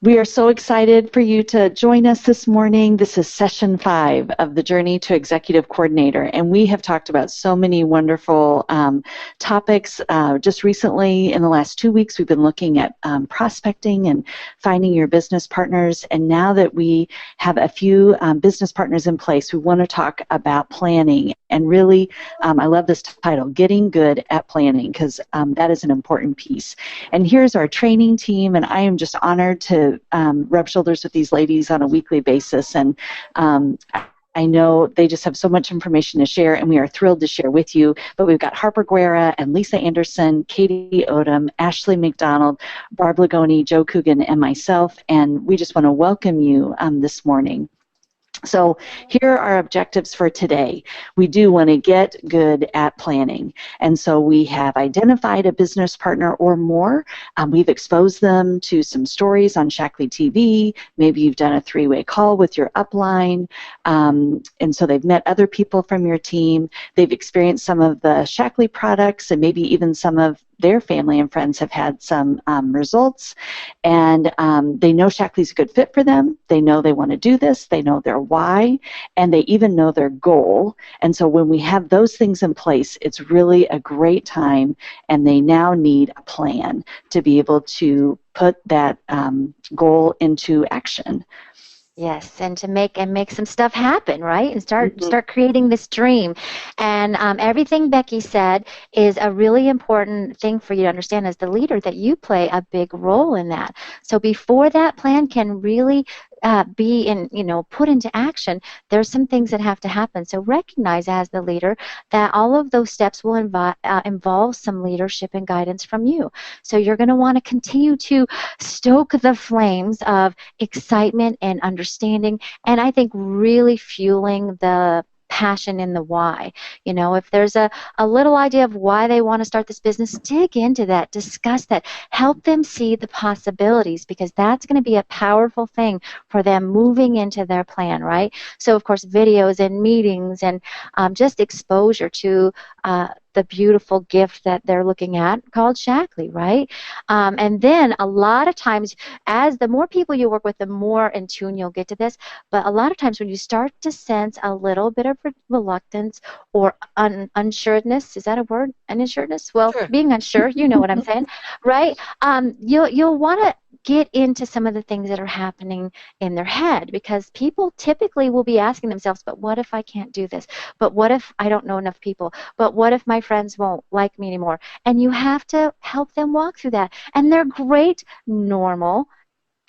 We are so excited for you to join us this morning. This is session 5 of the Journey to Executive Coordinator, and we have talked about so many wonderful topics. Just recently, in the last 2 weeks, we've been looking at prospecting and finding your business partners, and now that we have a few business partners in place, we want to talk about planning, and really, I love this title, Getting Good at Planning, because that is an important piece. And here's our training team, and I am just honored to rub shoulders with these ladies on a weekly basis, and I know they just have so much information to share, and we are thrilled to share with you. But we've got Harper Guerra and Lisa Anderson, Katie Odom, Ashley McDonald, Barb Lagoni, Joe Coogan, and myself, and we just want to welcome you this morning. So here are our objectives for today. We do want to get good at planning. And so we have identified a business partner or more. We've exposed them to some stories on Shackley TV. Maybe you've done a 3-way call with your upline. And so they've met other people from your team. They've experienced some of the Shackley products, and maybe even some of their family and friends have had some results, and they know Shackley's a good fit for them. They know they want to do this. They know their why, and they even know their goal. And so when we have those things in place, it's really a great time, and they now need a plan to be able to put that goal into action. Yes, and to make some stuff happen, right? And start creating this dream. And everything Becky said is a really important thing for you to understand as the leader, that you play a big role in that. So before that plan can really be put into action, there's some things that have to happen. So recognize as the leader that all of those steps will involve some leadership and guidance from you. So you're going to want to continue to stoke the flames of excitement and understanding, and I think really fueling the passion in the why. If there's a little idea of why they want to start this business, dig into that, discuss that, help them see the possibilities, because that's going to be a powerful thing for them moving into their plan, right? So, of course, videos and meetings and just exposure to the beautiful gift that they're looking at called Shackley, right? And then a lot of times, as the more people you work with, the more in tune you'll get to this. But a lot of times when you start to sense a little bit of reluctance or unsureness, is that a word? Unsureness? Well, Sure. being unsure, you know what I'm saying, right? You'll want to get into some of the things that are happening in their head, because people typically will be asking themselves, but what if I can't do this? But what if I don't know enough people? But what if my friends won't like me anymore? And you have to help them walk through that. And they're great, normal,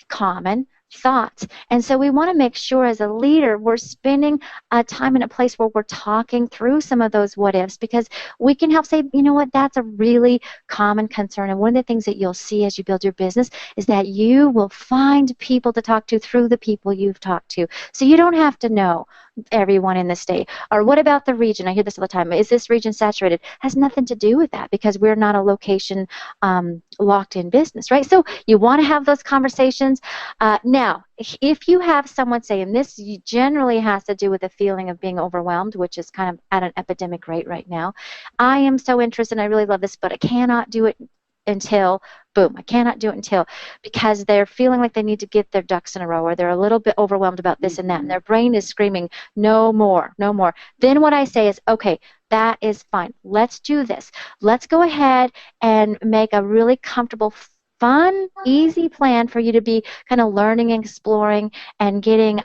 common thoughts. And so we want to make sure as a leader we're spending a time in a place where we're talking through some of those what ifs, because we can help say, you know what, that's a really common concern. And one of the things that you'll see as you build your business is that you will find people to talk to through the people you've talked to. So you don't have to know everyone in the state. Or what about the region? I hear this all the time. Is this region saturated? Has nothing to do with that, because we're not a location locked in business, right? So you want to have those conversations. Now, if you have someone say, and this generally has to do with a feeling of being overwhelmed, which is kind of at an epidemic rate right now. I am so interested, and I really love this, but I cannot do it until, boom, I cannot do it until, because they're feeling like they need to get their ducks in a row, or they're a little bit overwhelmed about this and that, and their brain is screaming, no more, no more. Then what I say is, okay, that is fine. Let's do this. Let's go ahead and make a really comfortable, fun, easy plan for you to be kind of learning and exploring and getting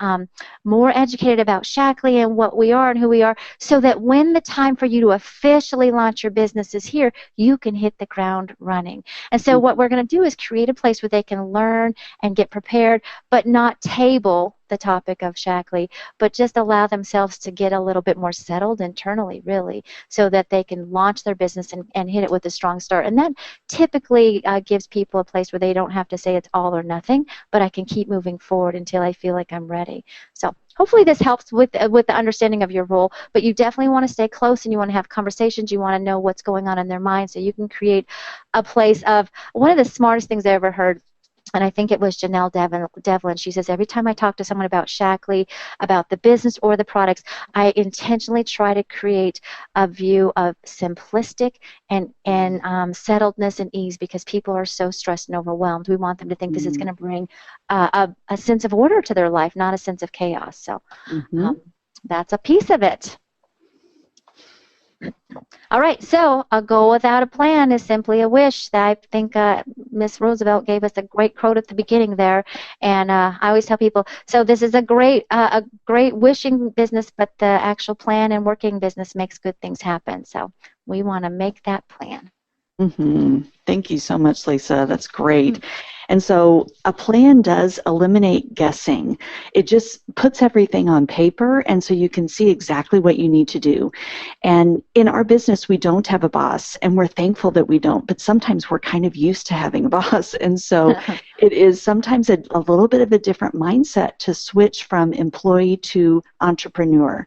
more educated about Shackley and what we are and who we are, so that when the time for you to officially launch your business is here, you can hit the ground running. And so what we're going to do is create a place where they can learn and get prepared, but not table the topic of Shackley, but just allow themselves to get a little bit more settled internally, really, so that they can launch their business and hit it with a strong start. And that typically gives people a place where they don't have to say it's all or nothing, but I can keep moving forward until I feel like I'm ready. So hopefully this helps with the understanding of your role, but you definitely want to stay close, and you want to have conversations. You want to know what's going on in their mind, so you can create a place of, one of the smartest things I ever heard and I think it was Janelle Devlin. She says, every time I talk to someone about Shackley, about the business or the products, I intentionally try to create a view of simplistic and settledness and ease, because people are so stressed and overwhelmed. We want them to think this is going to bring a sense of order to their life, not a sense of chaos. So that's a piece of it. All right, so a goal without a plan is simply a wish. I think Miss Roosevelt gave us a great quote at the beginning there, and I always tell people, so this is a great wishing business, but the actual plan and working business makes good things happen. So we want to make that plan. Thank you so much, Lisa. That's great. And so a plan does eliminate guessing. It just puts everything on paper, and so you can see exactly what you need to do. And in our business, we don't have a boss, and we're thankful that we don't, but sometimes we're kind of used to having a boss. And so it is sometimes a little bit of a different mindset to switch from employee to entrepreneur.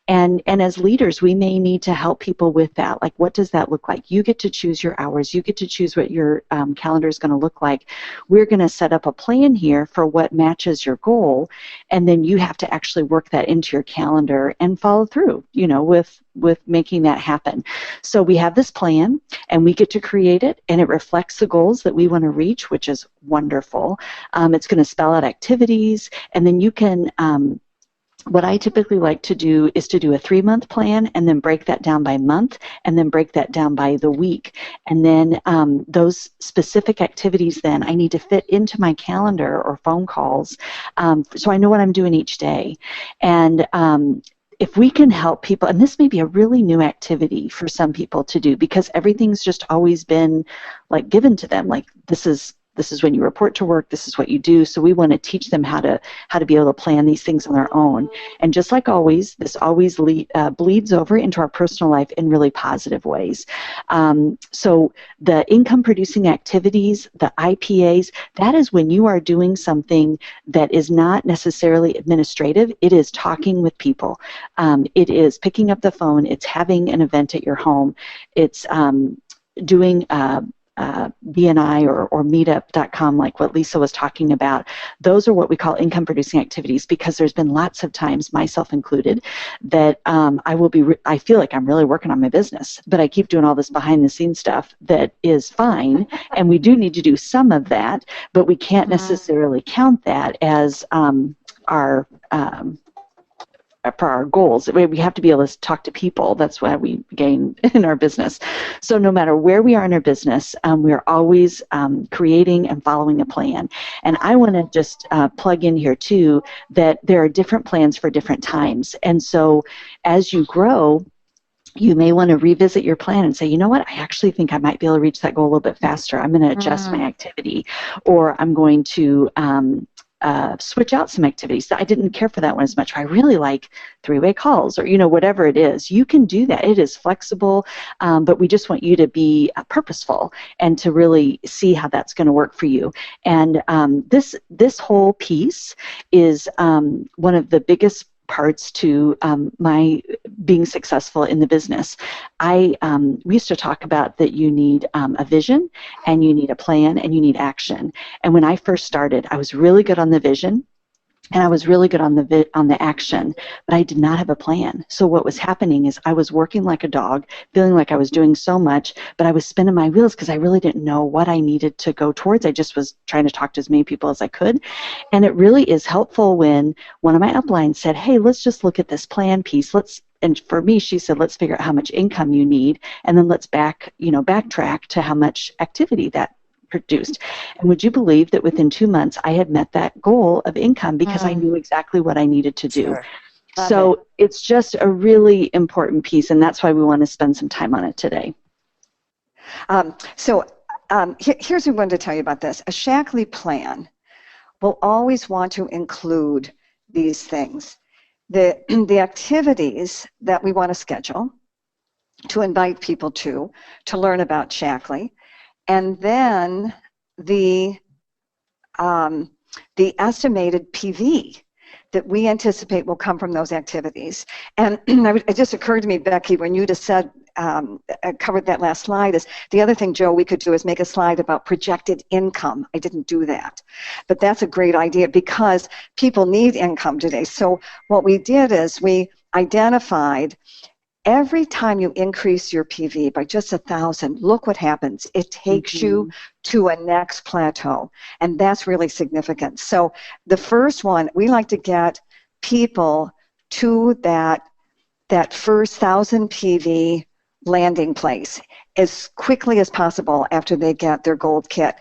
And as leaders, we may need to help people with that. Like, what does that look like? You get to choose your hours. You get to choose what your calendar is going to look like. We're going to set up a plan here for what matches your goal, and then you have to actually work that into your calendar and follow through, with making that happen. So we have this plan, and we get to create it, and it reflects the goals that we want to reach, which is wonderful. It's going to spell out activities, and then you can what I typically like to do is to do a 3-month plan and then break that down by month and then break that down by the week. And then those specific activities then I need to fit into my calendar or phone calls so I know what I'm doing each day. And if we can help people, and this may be a really new activity for some people to do because everything's just always been like given to them, like this is when you report to work, this is what you do. So we want to teach them how to be able to plan these things on their own. And just like always, this always bleeds over into our personal life in really positive ways. So the income producing activities, the IPAs, that is when you are doing something that is not necessarily administrative. It is talking with people. It is picking up the phone. It's having an event at your home. It's doing BNI or meetup.com, like what Lisa was talking about. Those are what we call income producing activities, because there's been lots of times, myself included, that I feel like I'm really working on my business, but I keep doing all this behind the scenes stuff that is fine, and we do need to do some of that, but we can't necessarily count that as for our goals. We have to be able to talk to people. That's why we gain in our business. So no matter where we are in our business, we are always creating and following a plan. And I want to just plug in here too that there are different plans for different times. And so as you grow, you may want to revisit your plan and say, you know what, I actually think I might be able to reach that goal a little bit faster. I'm going to adjust my activity, or I'm going to switch out some activities. I didn't care for that one as much. I really like 3-way calls, or whatever it is. You can do that. It is flexible, but we just want you to be purposeful and to really see how that's going to work for you. And this whole piece is one of the biggest parts to my being successful in the business. We used to talk about that you need a vision, and you need a plan, and you need action. And when I first started, I was really good on the vision, and I was really good on the action, but I did not have a plan. So what was happening is I was working like a dog, feeling like I was doing so much, but I was spinning my wheels because I really didn't know what I needed to go towards. I just was trying to talk to as many people as I could. And it really is helpful when one of my uplines said, hey, let's just look at this plan piece. And for me, she said, let's figure out how much income you need, and then let's backtrack to how much activity that produced. And would you believe that within 2 months I had met that goal of income because I knew exactly what I needed to do. Sure. So it's just a really important piece, and that's why we want to spend some time on it today. Here's what I wanted to tell you about this. A Shackley plan will always want to include these things. The activities that we want to schedule, to invite people to learn about Shackley, and then the estimated PV that we anticipate will come from those activities. And it just occurred to me, Becky, when you just said covered that last slide, is the other thing, Joe, we could do is make a slide about projected income. I didn't do that. But that's a great idea because people need income today. So what we did is we identified every time you increase your PV by just 1,000, look what happens. It takes you to a next plateau, and that's really significant. So the first one, we like to get people to that first 1,000 PV landing place as quickly as possible after they get their gold kit.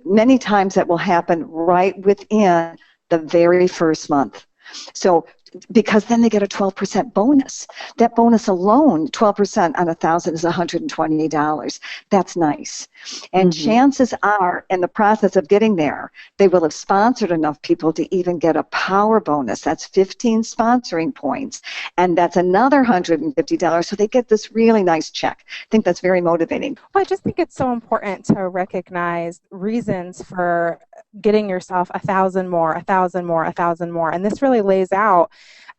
Many times that will happen right within the very first month. So because then they get a 12% bonus. That bonus alone, 12% on 1,000 is $120. That's nice. And chances are, in the process of getting there, they will have sponsored enough people to even get a power bonus. That's 15 sponsoring points. And that's another $150. So they get this really nice check. I think that's very motivating. Well, I just think it's so important to recognize reasons for getting yourself 1,000 more, 1,000 more, 1,000 more. And this really lays out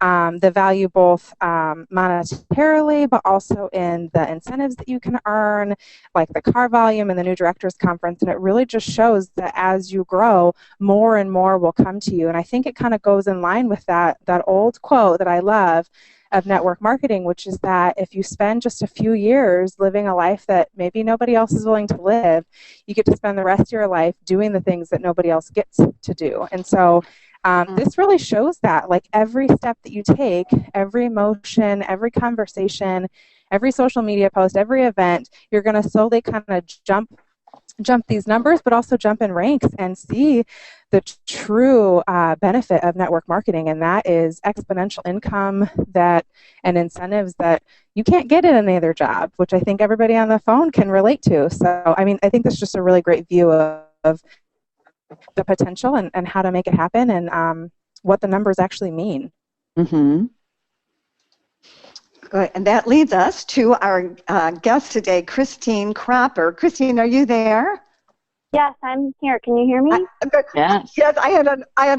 the value both monetarily, but also in the incentives that you can earn, like the car volume and the new directors conference. And it really just shows that as you grow, more and more will come to you. And I think it kind of goes in line with that old quote that I love of network marketing, which is that if you spend just a few years living a life that maybe nobody else is willing to live, you get to spend the rest of your life doing the things that nobody else gets to do. And so this really shows that, like, every step that you take, every motion, every conversation, every social media post, every event, you're going to slowly kind of jump these numbers, but also jump in ranks and see the true benefit of network marketing, and that is exponential income and incentives that you can't get in any other job, which I think everybody on the phone can relate to. So, I mean, I think that's just a really great view of the potential and how to make it happen and what the numbers actually mean. Good. And that leads us to our guest today, Christine Cropper. Christine, are you there? Yes, I'm here. Can you hear me? Yes. Yes, I had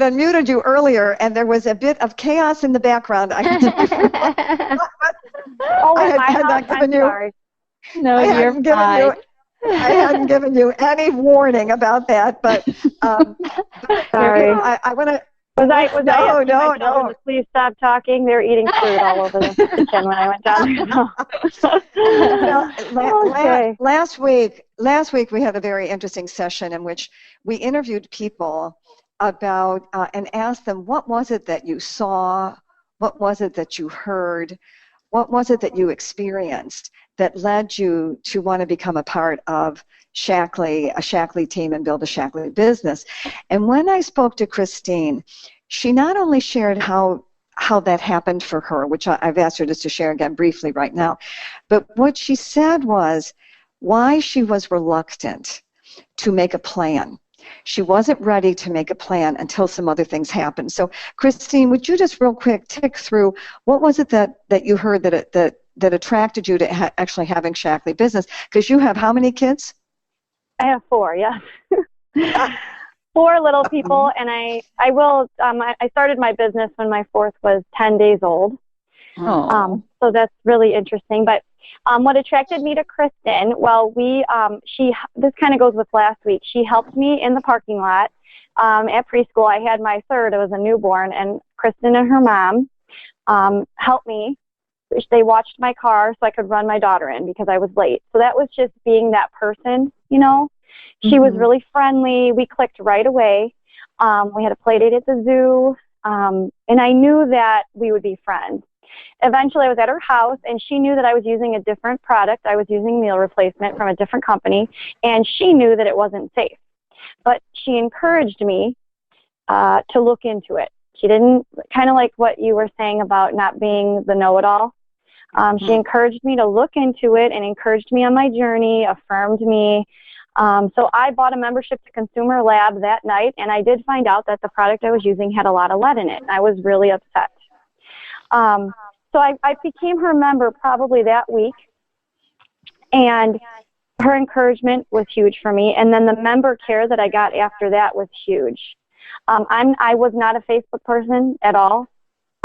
unmuted you earlier, and there was a bit of chaos in the background. I had not given you. Sorry. No, you're fine. I hadn't given you any warning about that, but sorry. I want to. Was I No. to please stop talking? They were eating food all over the kitchen when I went down there. Okay. Last week we had a very interesting session in which we interviewed people about and asked them, what was it that you saw? What was it that you heard? What was it that you experienced that led you to want to become a part of a Shaklee team and build a Shaklee business? And when I spoke to Christine, she not only shared how that happened for her, which I've asked her just to share again briefly right now, but what she said was why she was reluctant to make a plan. She wasn't ready to make a plan until some other things happened. So, Christine, would you just real quick tick through what was it that you heard that attracted you to actually having Shaklee business? Because you have how many kids? I have 4, yes. 4 little people, and I started my business when my 4th was 10 days old. So that's really interesting. But what attracted me to Kristen, well, this kind of goes with last week. She helped me in the parking lot at preschool. I had my 3rd. It was a newborn, and Kristen and her mom helped me. They watched my car so I could run my daughter in because I was late. So that was just being that person, you know. She was really friendly. We clicked right away. We had a play date at the zoo, and I knew that we would be friends. Eventually, I was at her house, and she knew that I was using a different product. I was using meal replacement from a different company, and she knew that it wasn't safe. But she encouraged me to look into it. She didn't, kind of like what you were saying about not being the know-it-all. She encouraged me to look into it and encouraged me on my journey, affirmed me. So I bought a membership to Consumer Lab that night, and I did find out that the product I was using had a lot of lead in it, and I was really upset. So I became her member probably that week, and her encouragement was huge for me, and then the member care that I got after that was huge. I was not a Facebook person at all,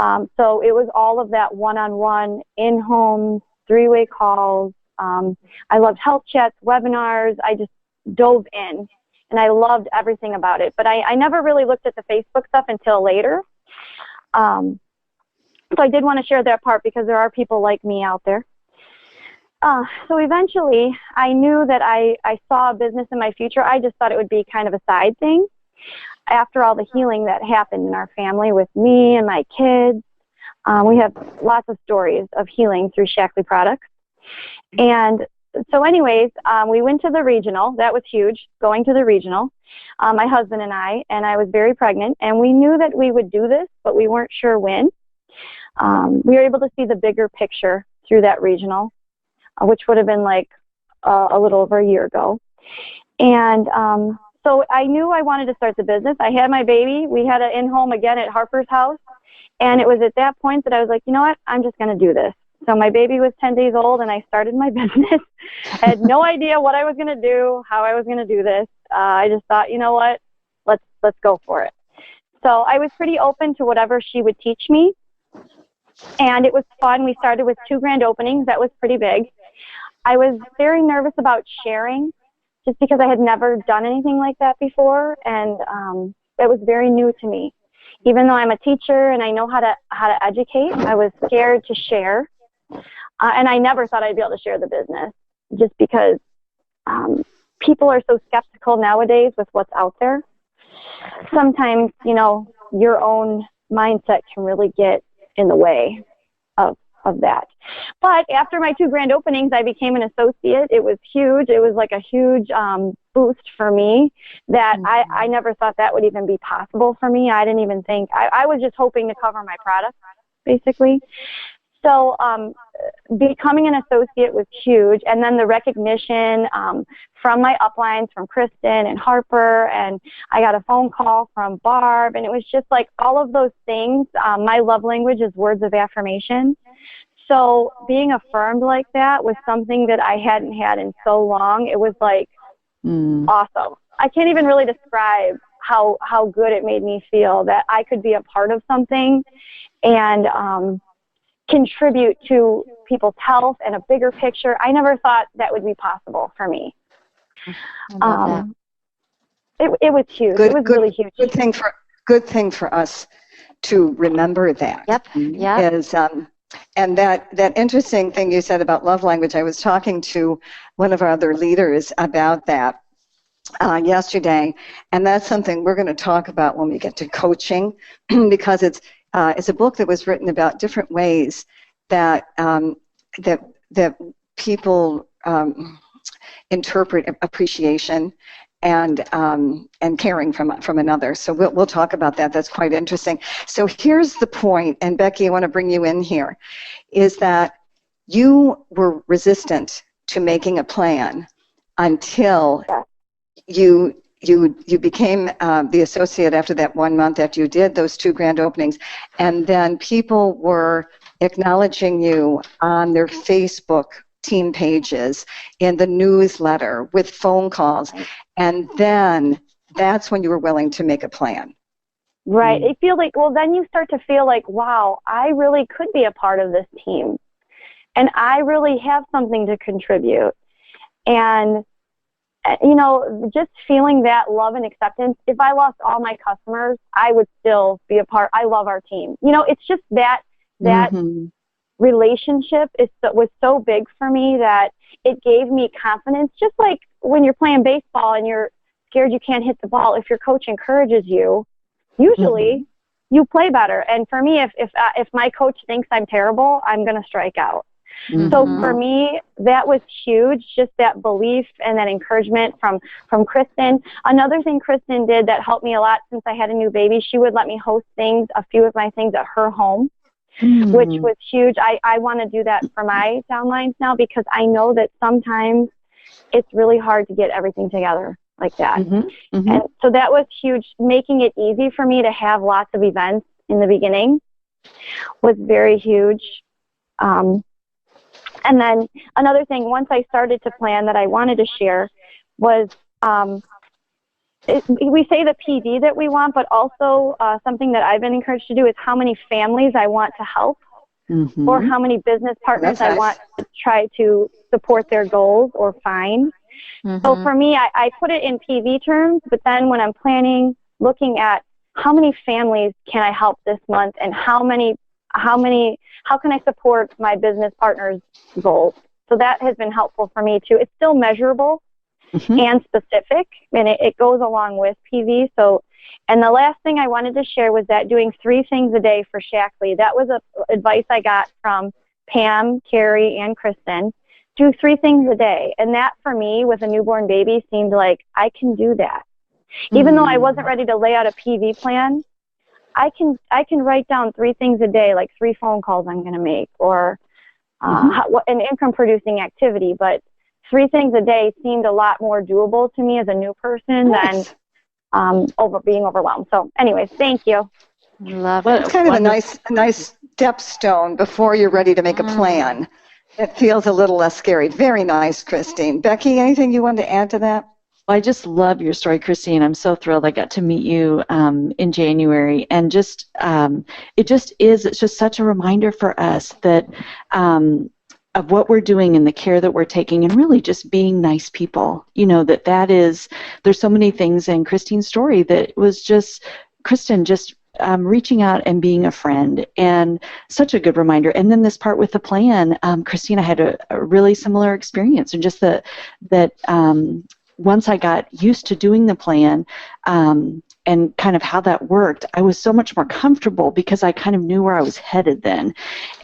so it was all of that one-on-one, in-home, three-way calls. I loved health chats, webinars. I just dove in, and I loved everything about it. But I never really looked at the Facebook stuff until later. So I did want to share that part because there are people like me out there. So eventually, I knew that I saw a business in my future. I just thought it would be kind of a side thing. After all the healing that happened in our family with me and my kids, we have lots of stories of healing through Shackley products. And so anyways, we went to the regional. That was huge, going to the regional, my husband and I was very pregnant, and we knew that we would do this, but we weren't sure when. We were able to see the bigger picture through that regional, which would have been like a little over a year ago. And so I knew I wanted to start the business. I had my baby. We had an in-home again at Harper's house. And it was at that point that I was like, you know what, I'm just going to do this. So my baby was 10 days old, and I started my business. I had no idea what I was going to do, how I was going to do this. I just thought, you know what, let's go for it. So I was pretty open to whatever she would teach me. And it was fun. We started with 2 grand openings. That was pretty big. I was very nervous about sharing just because I had never done anything like that before. And it was very new to me. Even though I'm a teacher and I know how to educate, I was scared to share. And I never thought I'd be able to share the business just because people are so skeptical nowadays with what's out there. Sometimes, you know, your own mindset can really get in the way of that. But after my 2 grand openings, I became an associate. It was huge. It was like a huge boost for me that I never thought that would even be possible for me. I didn't even think, I was just hoping to cover my product, basically. So becoming an associate was huge. And then the recognition from my uplines, from Kristen and Harper, and I got a phone call from Barb, and it was just like all of those things. My love language is words of affirmation. So being affirmed like that was something that I hadn't had in so long. It was like awesome. I can't even really describe how good it made me feel that I could be a part of something and contribute to people's health and a bigger picture. I never thought that would be possible for me. It was huge. It was really huge. Good thing for us to remember that. Yep. Is and that interesting thing you said about love language. I was talking to one of our other leaders about that yesterday, and that's something we're going to talk about when we get to coaching, because it's a book that was written about different ways that that people interpret appreciation and caring from another. So we'll talk about that. That's quite interesting. So here's the point, and Becky, I want to bring you in here, is that you were resistant to making a plan until you became the associate after that 1 month, after you did those 2 grand openings, and then people were acknowledging you on their Facebook team pages, in the newsletter, with phone calls, and then that's when you were willing to make a plan. Right. It feels like, well, then you start to feel like, wow, I really could be a part of this team, and I really have something to contribute. And you know, just feeling that love and acceptance. If I lost all my customers, I would still be a part. I love our team. You know, it's just that relationship was so big for me that it gave me confidence. Just like when you're playing baseball and you're scared you can't hit the ball, if your coach encourages you, usually you play better. And for me, if my coach thinks I'm terrible, I'm going to strike out. So for me, that was huge, just that belief and that encouragement from Kristen. Another thing Kristen did that helped me a lot since I had a new baby, she would let me host a few of my things at her home, which was huge. I want to do that for my downlines now, because I know that sometimes it's really hard to get everything together like that. And so that was huge. Making it easy for me to have lots of events in the beginning was very huge. And then another thing, once I started to plan, that I wanted to share was, we say the PD that we want, but also something that I've been encouraged to do is how many families I want to help. or how many business partners I want to try to support their goals or find. So for me, I put it in PV terms, but then when I'm planning, looking at how many families can I help this month, and how can I support my business partners' goals? So that has been helpful for me too. It's still measurable and specific, and it goes along with PV. So, and the last thing I wanted to share was that doing 3 things a day for Shackley. That was advice I got from Pam, Carrie, and Kristen. Do 3 things a day. And that for me, with a newborn baby, seemed like I can do that. Even though I wasn't ready to lay out a PV plan, I can write down 3 things a day, like 3 phone calls I'm going to make, or an income producing activity. But 3 things a day seemed a lot more doable to me as a new person than being overwhelmed. So anyways, thank you. Love it. It's kind of a nice stepstone before you're ready to make a plan. It feels a little less scary. Very nice, Christine. Becky, anything you want to add to that? Well, I just love your story, Christine. I'm so thrilled I got to meet you in January, and it's just such a reminder for us that of what we're doing and the care that we're taking, and really just being nice people. You know, there's so many things in Christine's story that was just Kristen just reaching out and being a friend, and such a good reminder. And then this part with the plan, Christina had a really similar experience, and just that once I got used to doing the plan and kind of how that worked, I was so much more comfortable because I kind of knew where I was headed then.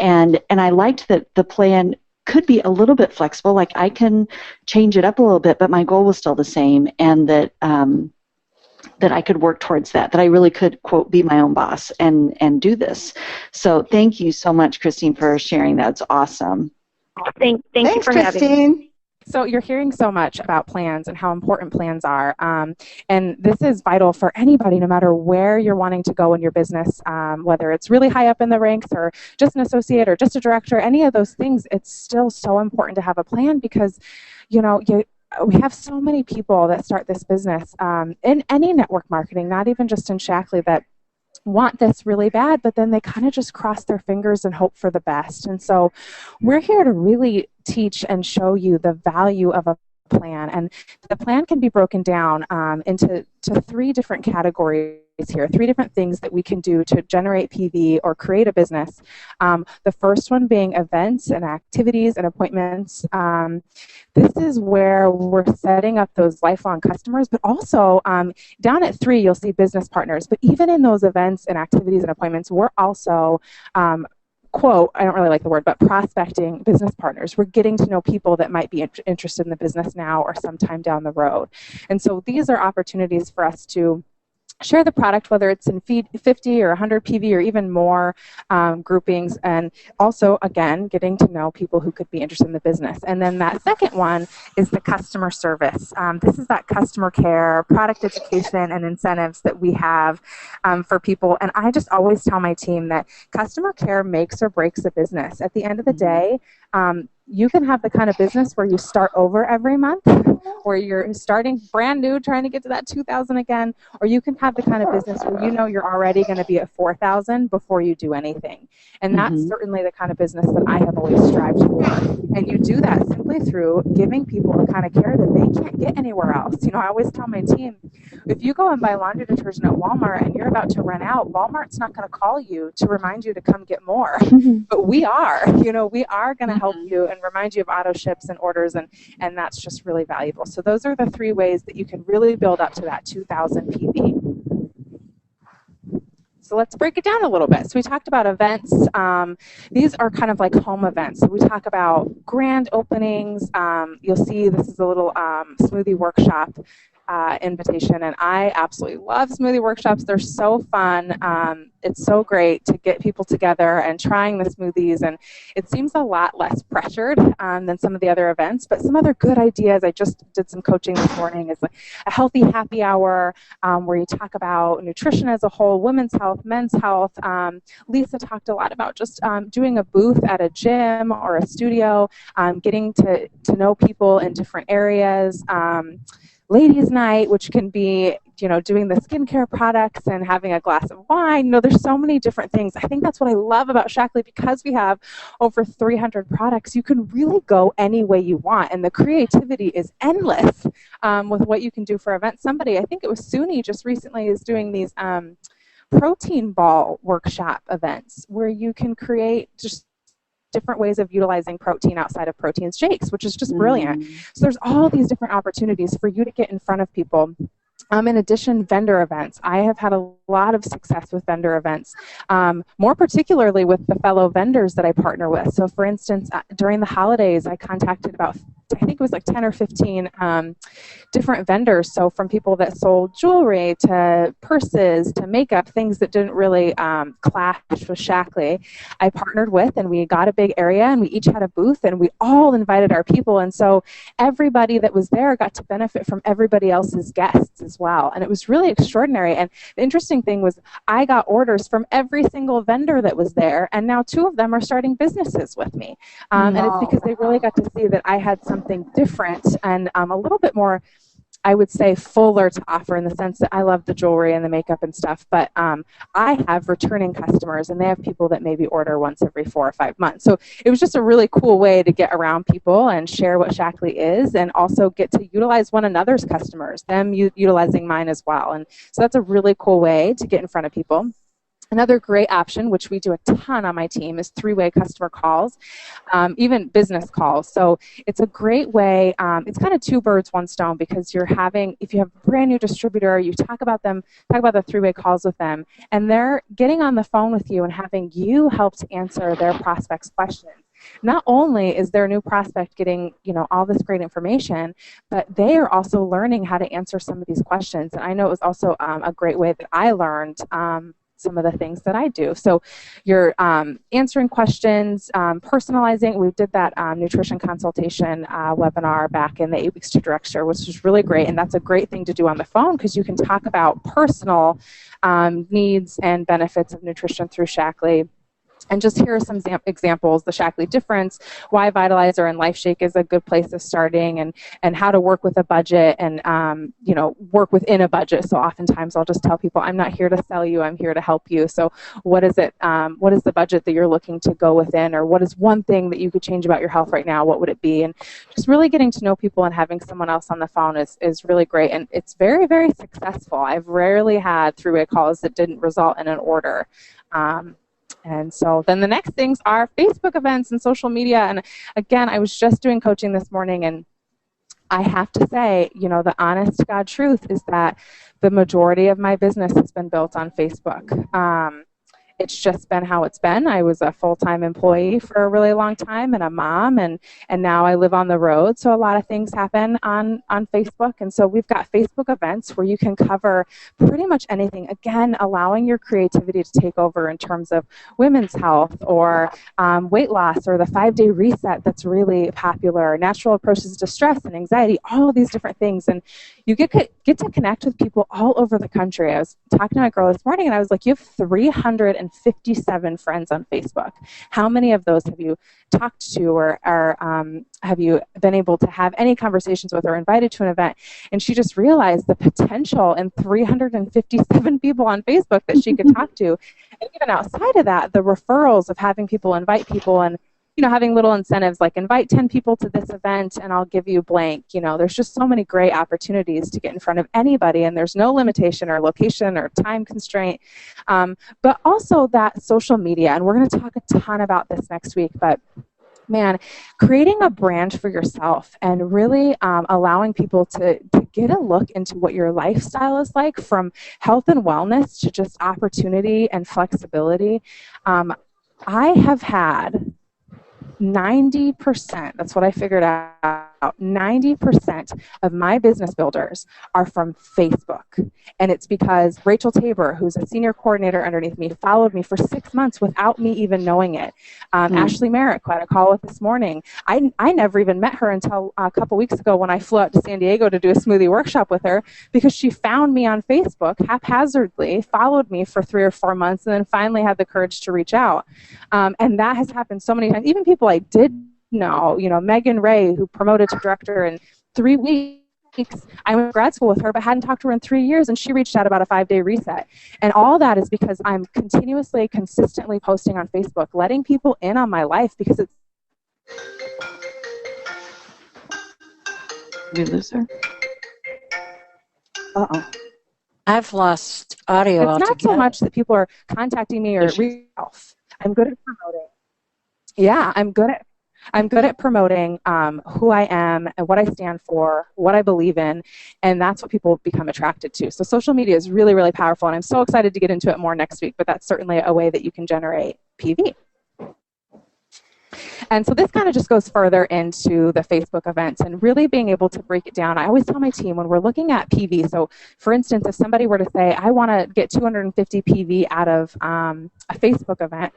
And I liked that the plan could be a little bit flexible, like I can change it up a little bit, but my goal was still the same, and that I could work towards that I really could, quote, be my own boss and do this. So thank you so much, Christine, for sharing that. It's awesome. Thank you for having me. So you're hearing so much about plans and how important plans are. And this is vital for anybody, no matter where you're wanting to go in your business, whether it's really high up in the ranks or just an associate or just a director, any of those things. It's still so important to have a plan because, we have so many people that start this business in any network marketing, not even just in Shackley, that want this really bad, but then they kind of just cross their fingers and hope for the best. And so we're here to really teach and show you the value of a plan. And the plan can be broken down into 3 different categories here, 3 different things that we can do to generate PV or create a business. The first one being events and activities and appointments. This is where we're setting up those lifelong customers, but also down at 3, you'll see business partners. But even in those events and activities and appointments, we're also quote, I don't really like the word, but prospecting business partners. We're getting to know people that might be interested in the business now or sometime down the road. And so these are opportunities for us to share the product, whether it's in 50 or 100 PV or even more groupings, and also, again, getting to know people who could be interested in the business. And then that second one is the customer service. This is that customer care, product education, and incentives that we have for people. And I just always tell my team that customer care makes or breaks a business. At the end of the day, you can have the kind of business where you start over every month, where you're starting brand new, trying to get to that 2,000 again, or you can have the kind of business where you know you're already going to be at 4,000 before you do anything. And that's certainly the kind of business that I have always strived for. And you do that simply through giving people the kind of care that they can't get anywhere else. I always tell my team, if you go and buy laundry detergent at Walmart and you're about to run out, Walmart's not going to call you to remind you to come get more. But we are, we are going to help you and remind you of auto ships and orders, and that's just really valuable. So those are the 3 ways that you can really build up to that 2,000 PV. So let's break it down a little bit. So we talked about events. These are kind of like home events. So we talk about grand openings. You'll see this is a little smoothie workshop invitation, and I absolutely love smoothie workshops. They're so fun. It's so great to get people together and trying the smoothies, and it seems a lot less pressured than some of the other events, but some other good ideas. I just did some coaching this morning. Is a healthy happy hour where you talk about nutrition as a whole, women's health, men's health. Lisa talked a lot about just doing a booth at a gym or a studio, getting to know people in different areas. Ladies' night, which can be doing the skincare products and having a glass of wine. There's so many different things. I think that's what I love about Shackley, because we have over 300 products. You can really go any way you want, and the creativity is endless with what you can do for events. I think it was SUNY just recently, is doing these protein ball workshop events where you can create just different ways of utilizing protein outside of protein shakes, which is just brilliant. So there's all these different opportunities for you to get in front of people. In addition, vendor events. I have had a lot of success with vendor events, more particularly with the fellow vendors that I partner with. So for instance, during the holidays, I contacted I think it was like 10 or 15 different vendors. So from people that sold jewelry to purses to makeup, things that didn't really clash with Shackley, I partnered with, and we got a big area, and we each had a booth, and we all invited our people. And so everybody that was there got to benefit from everybody else's guests as well. And it was really extraordinary. And the interesting thing was I got orders from every single vendor that was there, and now 2 of them are starting businesses with me. And it's because they really got to see that I had something different and a little bit more, I would say, fuller to offer, in the sense that I love the jewelry and the makeup and stuff, but I have returning customers, and they have people that maybe order once every 4 or 5 months. So it was just a really cool way to get around people and share what Shackley is, and also get to utilize one another's customers, them utilizing mine as well. And so that's a really cool way to get in front of people. Another great option, which we do a ton on my team, is 3-way customer calls, even business calls. So it's a great way. It's kind of 2 birds, 1 stone, because if you have a brand new distributor, you talk about the 3-way calls with them, and they're getting on the phone with you and having you help to answer their prospects' questions. Not only is their new prospect getting, all this great information, but they are also learning how to answer some of these questions. And I know it was also a great way that I learned some of the things that I do. So you're answering questions, personalizing. We did that nutrition consultation webinar back in the 8 Weeks to Director, which was really great. And that's a great thing to do on the phone, because you can talk about personal needs and benefits of nutrition through Shackley. And just here are some examples: the Shackley difference, why Vitalizer and LifeShake is a good place of starting, and how to work with a budget, and work within a budget. So oftentimes I'll just tell people, I'm not here to sell you, I'm here to help you. So what is it? What is the budget that you're looking to go within, or what is one thing that you could change about your health right now? What would it be? And just really getting to know people and having someone else on the phone is really great, and it's very, very successful. I've rarely had 3-way calls that didn't result in an order. And so then the next things are Facebook events and social media. And again, I was just doing coaching this morning, and I have to say, the honest to God truth is that the majority of my business has been built on Facebook. It's just been how it's been. I was a full-time employee for a really long time, and a mom, and now I live on the road. So a lot of things happen on Facebook. And so we've got Facebook events where you can cover pretty much anything. Again, allowing your creativity to take over in terms of women's health, or weight loss, or the 5-day reset that's really popular, natural approaches to stress and anxiety, all of these different things. And you get to connect with people all over the country. I was talking to my girl this morning, and I was like, you have 357 friends on Facebook. How many of those have you talked to, or have you been able to have any conversations with, or invited to an event? And she just realized the potential in 357 people on Facebook that she could talk to. And even outside of that, the referrals of having people invite people, and having little incentives like invite 10 people to this event and I'll give you blank. There's just so many great opportunities to get in front of anybody, and there's no limitation or location or time constraint. But also that social media, and we're going to talk a ton about this next week, but man, creating a brand for yourself and really allowing people to get a look into what your lifestyle is like, from health and wellness to just opportunity and flexibility. I have had 90%, that's what I figured out, 90% of my business builders are from Facebook. And it's because Rachel Tabor, who's a senior coordinator underneath me, followed me for 6 months without me even knowing it. Ashley Merrick, who I had a call with this morning, I never even met her until a couple weeks ago when I flew out to San Diego to do a smoothie workshop with her, because she found me on Facebook haphazardly, followed me for 3 or 4 months, and then finally had the courage to reach out. And that has happened so many times. Even people I did know, Megan Ray, who promoted to director in 3 weeks, I went to grad school with her, but hadn't talked to her in 3 years, and she reached out about a 5-day reset. And all that is because I'm continuously, consistently posting on Facebook, letting people in on my life, because it's... Did we lose her? Uh-oh. I've lost audio It's altogether. not so much that people are contacting me or reaching out. I'm good at promoting. Yeah, I'm good at promoting who I am and what I stand for, what I believe in, and that's what people become attracted to. So social media is really, really powerful, and I'm so excited to get into it more next week, but that's certainly a way that you can generate PV. And so this kind of just goes further into the Facebook events and really being able to break it down. I always tell my team when we're looking at PV, so for instance, if somebody were to say, I want to get 250 PV out of a Facebook event,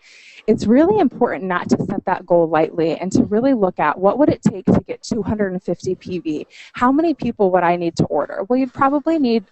it's really important not to set that goal lightly and to really look at what would it take to get 250 PV? How many people would I need to order? Well, you'd probably need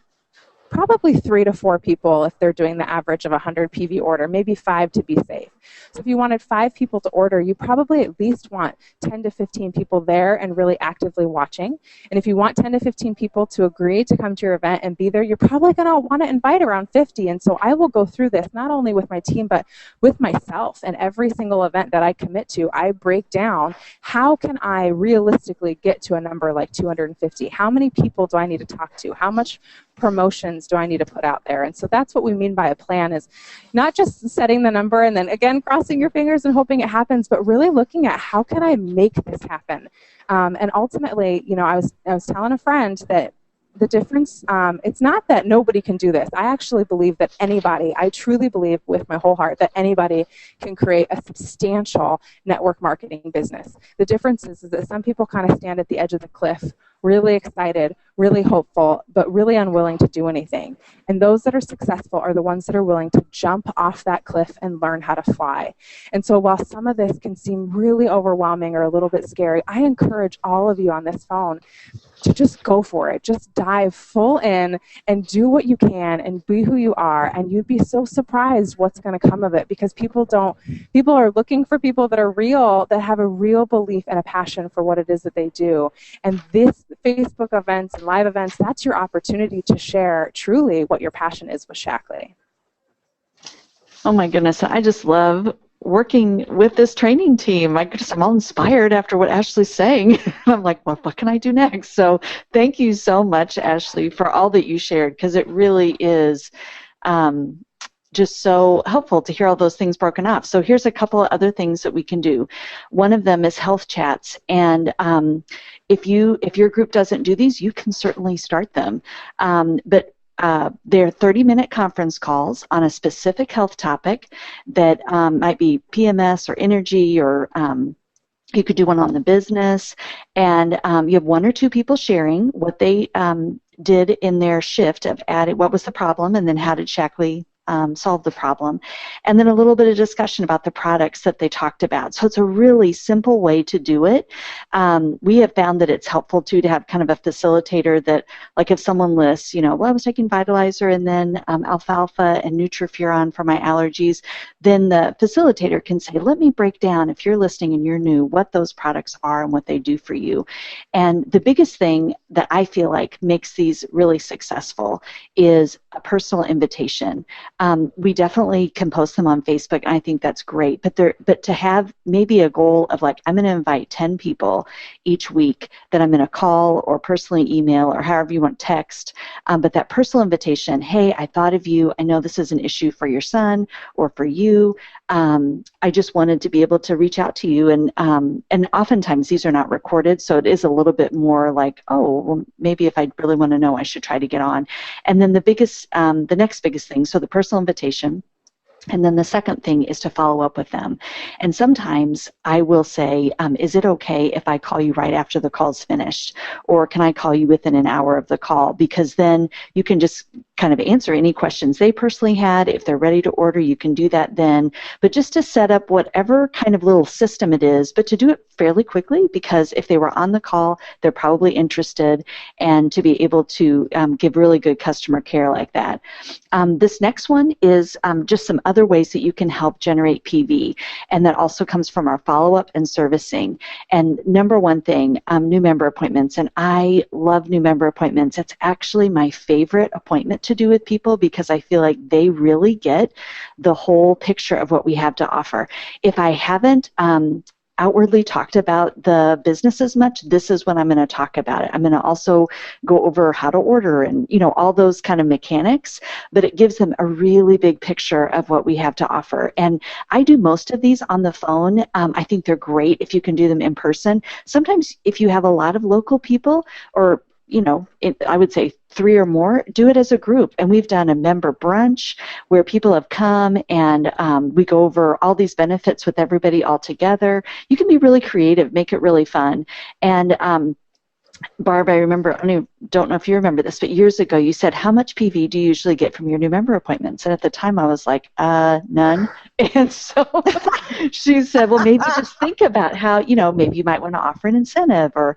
3 to 4 people if they're doing the average of 100 PV order, maybe 5 to be safe. So if you wanted 5 people to order, you probably at least want 10 to 15 people there and really actively watching. And if you want 10 to 15 people to agree to come to your event and be there, you're probably going to want to invite around 50. And so I will go through this not only with my team, but with myself. And every single event that I commit to, I break down how can I realistically get to a number like 250? How many people do I need to talk to? How much promotions do I need to put out there? And so that's what we mean by a plan, is not just setting the number and then again crossing your fingers and hoping it happens, but really looking at how can I make this happen. And ultimately, you know, I was telling a friend that the difference, it's not that nobody can do this. I actually believe that anybody, I truly believe with my whole heart that anybody can create a substantial network marketing business. The difference is that some people kind of stand at the edge of the cliff, really excited, really hopeful, but really unwilling to do anything. And those that are successful are the ones that are willing to jump off that cliff and learn how to fly. And so while some of this can seem really overwhelming or a little bit scary, I encourage all of you on this phone to just go for it. Just dive full in and do what you can and be who you are. And you'd be so surprised what's going to come of it, because people are looking for people that are real, that have a real belief and a passion for what it is that they do. And this Facebook events and live events, that's your opportunity to share truly what your passion is with Shackley. Oh my goodness, I just love working with this training team. I'm all inspired after what Ashley's saying. I'm like, well, what can I do next? So thank you so much, Ashley, for all that you shared, because it really is just so helpful to hear all those things broken off. So here's a couple of other things that we can do. One of them is health chats, and if your group doesn't do these, you can certainly start them. But they're 30-minute conference calls on a specific health topic that might be PMS or energy, or you could do one on the business, and you have 1 or 2 people sharing what they did in their shift of adding what was the problem, and then how did Shackley solve the problem, and then a little bit of discussion about the products that they talked about. So it's a really simple way to do it. We have found that it's helpful too to have kind of a facilitator that, like if someone lists, you know, well, I was taking Vitalizer and then alfalfa and Nutrifuron for my allergies, then the facilitator can say, let me break down, if you're listening and you're new, what those products are and what they do for you. And the biggest thing that I feel like makes these really successful is a personal invitation. We definitely can post them on Facebook, and I think that's great. But to have maybe a goal of like, I'm going to invite 10 people each week that I'm going to call or personally email or however you want, text. But that personal invitation, hey, I thought of you. I know this is an issue for your son or for you. I just wanted to be able to reach out to you. And oftentimes these are not recorded, so it is a little bit more like, oh, well, maybe if I really want to know, I should try to get on. And then the next biggest thing, so the personal invitation. And then the second thing is to follow up with them. And sometimes I will say, is it okay if I call you right after the call's finished? Or can I call you within an hour of the call? Because then you can just kind of answer any questions they personally had. If they're ready to order, you can do that then. But just to set up whatever kind of little system it is, but to do it fairly quickly, because if they were on the call, they're probably interested, and to be able to give really good customer care like that. This next one is just some other ways that you can help generate PV, and that also comes from our follow-up and servicing. And number one thing, new member appointments, and I love new member appointments. It's actually my favorite appointment to do with people because I feel like they really get the whole picture of what we have to offer. If I haven't outwardly talked about the business as much, this is when I'm going to talk about it. I'm going to also go over how to order and, all those kind of mechanics, but it gives them a really big picture of what we have to offer. And I do most of these on the phone. I think they're great if you can do them in person. Sometimes if you have a lot of local people, or I would say 3 or more, do it as a group. And we've done a member brunch where people have come and we go over all these benefits with everybody all together. You can be really creative, make it really fun. And Barb, I remember, I don't know if you remember this, but years ago you said, how much PV do you usually get from your new member appointments? And at the time I was like, none. And so she said, well, maybe just think about how, maybe you might want to offer an incentive, or,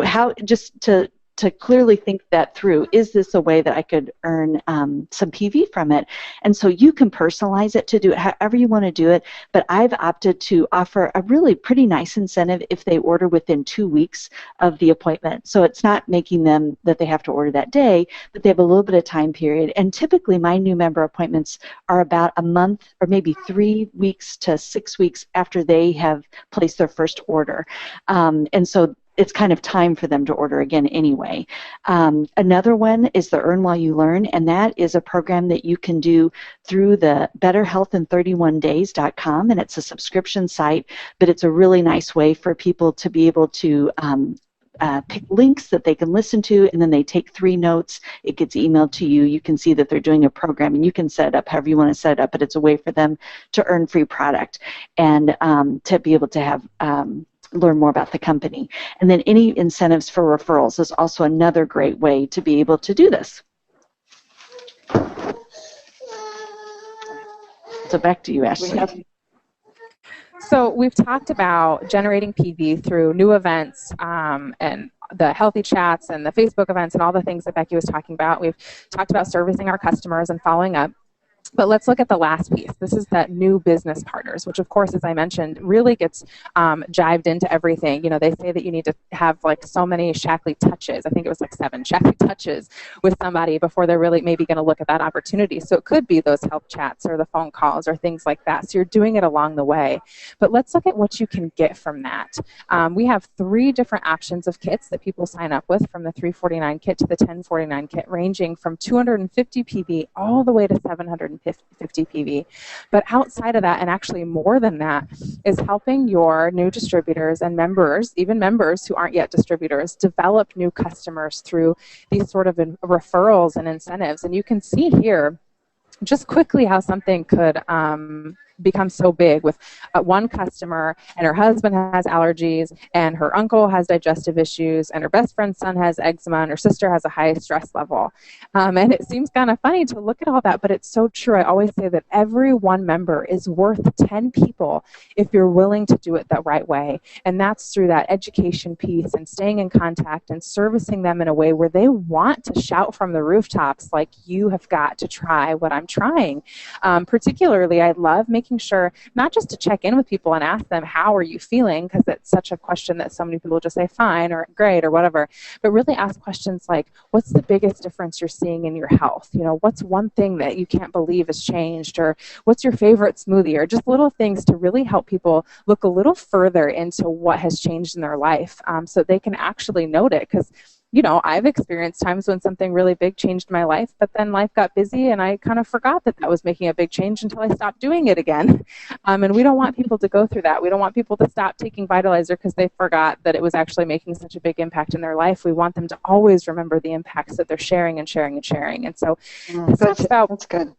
how just to clearly think that through. Is this a way that I could earn some PV from it? And so you can personalize it to do it however you want to do it, but I've opted to offer a really pretty nice incentive if they order within 2 weeks of the appointment. So it's not making them that they have to order that day, but they have a little bit of time period. And typically my new member appointments are about a month or maybe 3 weeks to 6 weeks after they have placed their first order. And so it's kind of time for them to order again anyway. Another one is the Earn While You Learn, and that is a program that you can do through the betterhealthin31days.com, and it's a subscription site, but it's a really nice way for people to be able to pick links that they can listen to, and then they take 3 notes. It gets emailed to you. You can see that they're doing a program, and you can set it up however you want to set it up, but it's a way for them to earn free product and to be able to have learn more about the company. And then any incentives for referrals is also another great way to be able to do this. So back to you, Ashley. So we've talked about generating PV through new events and the healthy chats and the Facebook events and all the things that Becky was talking about. We've talked about servicing our customers and following up. But let's look at the last piece. This is that new business partners, which of course, as I mentioned, really gets jived into everything. They say that you need to have like so many Shackley touches. I think it was like 7 Shackley touches with somebody before they're really maybe going to look at that opportunity. So it could be those help chats or the phone calls or things like that. So you're doing it along the way. But let's look at what you can get from that. We have 3 different options of kits that people sign up with, from the $349 kit to the $1049 kit, ranging from 250 PV all the way to 750 PV. But outside of that, and actually more than that, is helping your new distributors and members, even members who aren't yet distributors, develop new customers through these sort of referrals and incentives. And you can see here just quickly how something could become so big with one customer, and her husband has allergies, and her uncle has digestive issues, and her best friend's son has eczema, and her sister has a high stress level. And it seems kind of funny to look at all that, but it's so true. I always say that every one member is worth 10 people if you're willing to do it the right way. And that's through that education piece and staying in contact and servicing them in a way where they want to shout from the rooftops like, you have got to try what I'm trying. Particularly, I love making sure not just to check in with people and ask them, how are you feeling? Because it's such a question that so many people just say fine or great or whatever, but really ask questions like, what's the biggest difference you're seeing in your health? What's one thing that you can't believe has changed? Or what's your favorite smoothie? Or just little things to really help people look a little further into what has changed in their life, so they can actually note it. Because I've experienced times when something really big changed my life, but then life got busy and I kind of forgot that was making a big change until I stopped doing it again. And we don't want people to go through that. We don't want people to stop taking Vitalizer because they forgot that it was actually making such a big impact in their life. We want them to always remember the impacts that they're sharing and sharing and sharing. And so that's good.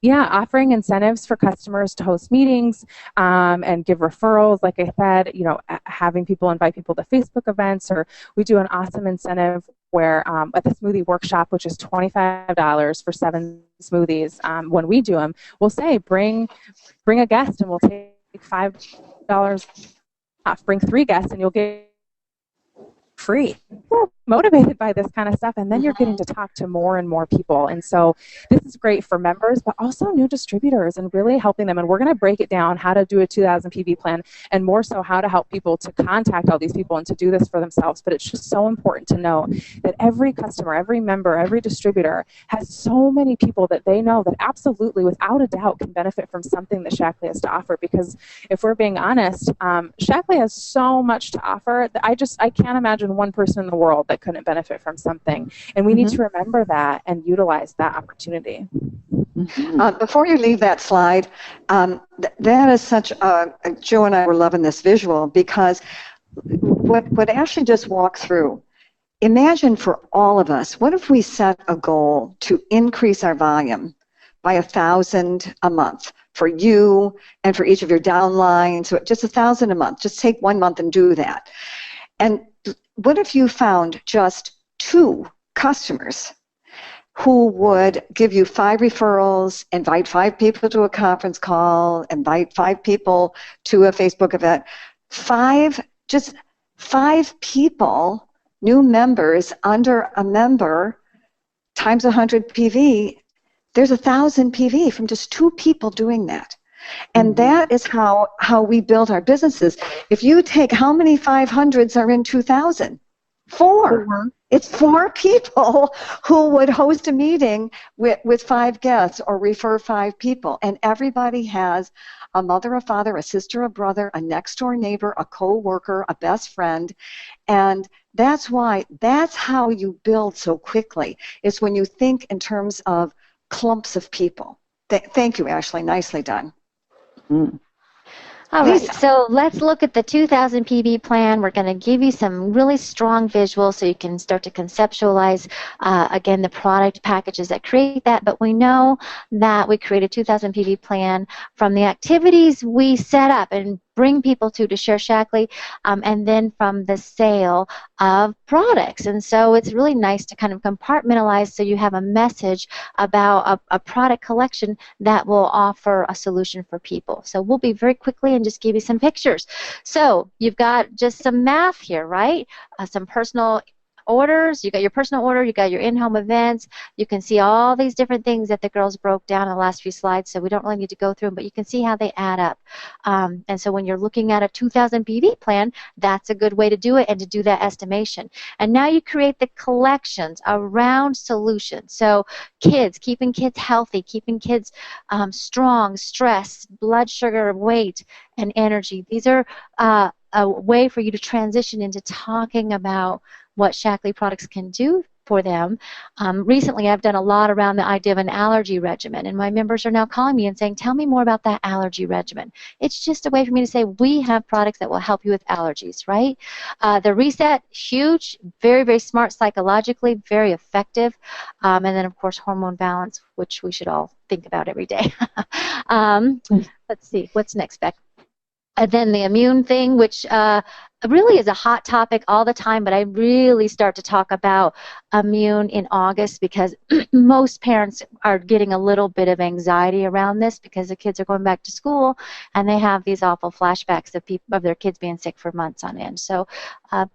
Yeah, offering incentives for customers to host meetings and give referrals. Like I said, having people invite people to Facebook events, or we do an awesome incentive where at the smoothie workshop, which is $25 for 7 smoothies, when we do them, we'll say bring a guest and we'll take $5 off. Bring 3 guests and you'll get free. Motivated by this kind of stuff, and then you're getting to talk to more and more people. And so this is great for members, but also new distributors, and really helping them. And we're going to break it down how to do a 2,000 PV plan, and more so how to help people to contact all these people and to do this for themselves. But it's just so important to know that every customer, every member, every distributor has so many people that they know that absolutely, without a doubt, can benefit from something that Shackley has to offer. Because if we're being honest, Shackley has so much to offer that I can't imagine one person in the world that couldn't benefit from something. And we need to remember that and utilize that opportunity. Before you leave that slide, that is such a, Joe and I were loving this visual, because what Ashley just walked through, imagine for all of us, what if we set a goal to increase our volume by 1,000 a month for you and for each of your downlines, so just 1,000 a month. Just take 1 month and do that. And what if you found just 2 customers who would give you 5 referrals, invite 5 people to a conference call, invite 5 people to a Facebook event, 5 people, new members under a member times 100 PV, there's 1,000 PV from just 2 people doing that. And that is how we build our businesses. If you take, how many 500s are in 2,000? 4. It's 4 people who would host a meeting with 5 guests or refer 5 people. And everybody has a mother, a father, a sister, a brother, a next door neighbor, a co-worker, a best friend. And that's how you build so quickly. It's when you think in terms of clumps of people. Thank you, Ashley. Nicely done. All right, so let's look at the 2,000 PV plan. We're going to give you some really strong visuals so you can start to conceptualize, again, the product packages that create that. But we know that we create a 2,000 PV plan from the activities we set up and bring people to share Shackley, and then from the sale of products. And so it's really nice to kind of compartmentalize so you have a message about a product collection that will offer a solution for people. So we'll be very quickly and just give you some pictures. So you've got just some math here, right? Some personal orders. You got your personal order, you got your in-home events. You can see all these different things that the girls broke down in the last few slides, so we don't really need to go through them, but you can see how they add up. And so when you're looking at a 2,000 PV plan, that's a good way to do it and to do that estimation. And now you create the collections around solutions. So kids, keeping kids healthy, keeping kids strong, stress, blood sugar, weight, and energy. These are a way for you to transition into talking about what Shackley products can do for them. Recently, I've done a lot around the idea of an allergy regimen, and my members are now calling me and saying, tell me more about that allergy regimen. It's just a way for me to say, we have products that will help you with allergies, right? The reset, huge, very, very smart psychologically, very effective. And then, of course, hormone balance, which we should all think about every day. Let's see, what's next, Beck? And then the immune thing, which really is a hot topic all the time, but I really start to talk about immune in August because most parents are getting a little bit of anxiety around this because the kids are going back to school and they have these awful flashbacks of their kids being sick for months on end. So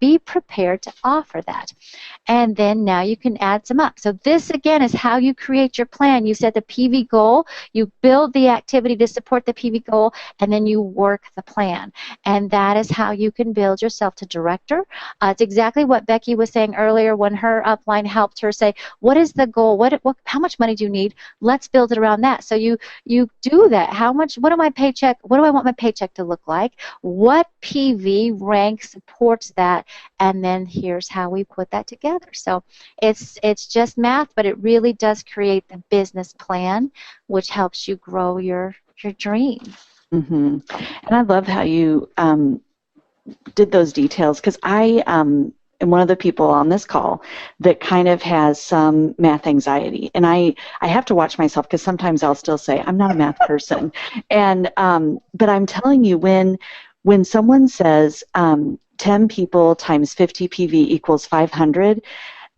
be prepared to offer that. And then now you can add some up. So this, again, is how you create your plan. You set the PV goal, you build the activity to support the PV goal, and then you work the plan. And that is how you can build yourself to director. It's exactly what Becky was saying earlier when her upline helped her say, what is the goal? How much money do you need? Let's build it around that. So you do that. What do I want my paycheck to look like? What PV rank supports that? And then here's how we put that together. So it's just math, but it really does create the business plan, which helps you grow your dream. And I love how you did those details because I am one of the people on this call that kind of has some math anxiety. And I have to watch myself because sometimes I'll still say, I'm not a math person. And but I'm telling you, when someone says 10 people times 50 PV equals 500,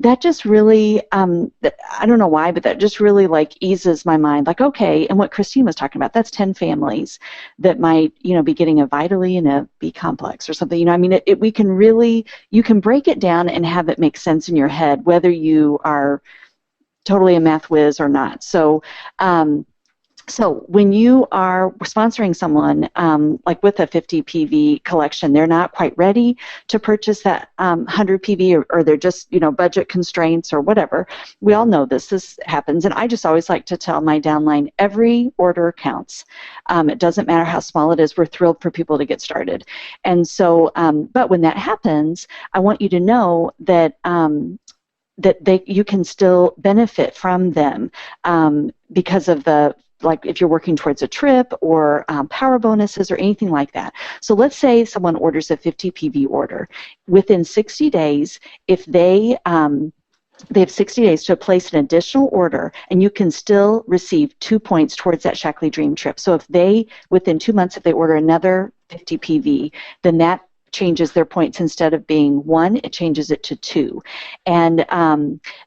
that just really, I don't know why, but that just really like eases my mind. Like, okay, and what Christine was talking about, that's 10 families that might, be getting a Vitally and a B complex or something. I mean, we can really, you can break it down and have it make sense in your head, whether you are totally a math whiz or not. So when you are sponsoring someone, like with a 50 PV collection, they're not quite ready to purchase that 100 PV, or they're just, budget constraints or whatever. We all know this happens. And I just always like to tell my downline, every order counts. It doesn't matter how small it is. We're thrilled for people to get started. And so, but when that happens, I want you to know that you can still benefit from them because of like if you're working towards a trip or power bonuses or anything like that. So let's say someone orders a 50 PV order. Within 60 days, if they have 60 days to place an additional order, and you can still receive 2 points towards that Shackley Dream Trip. So within 2 months, if they order another 50 PV, then that changes their points. Instead of being 1, it changes it to 2. And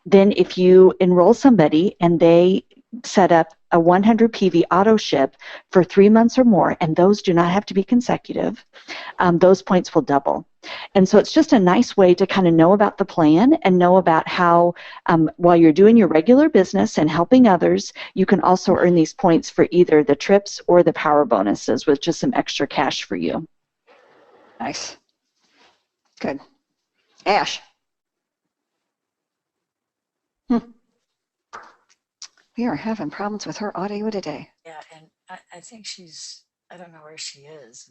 then if you enroll somebody and they set up a 100 PV auto ship for 3 months or more, and those do not have to be consecutive, those points will double. And so it's just a nice way to kind of know about the plan and know about how, while you're doing your regular business and helping others, you can also earn these points for either the trips or the power bonuses with just some extra cash for you. Nice. Good. Ash. We are having problems with her audio today. Yeah, and I think I don't know where she is.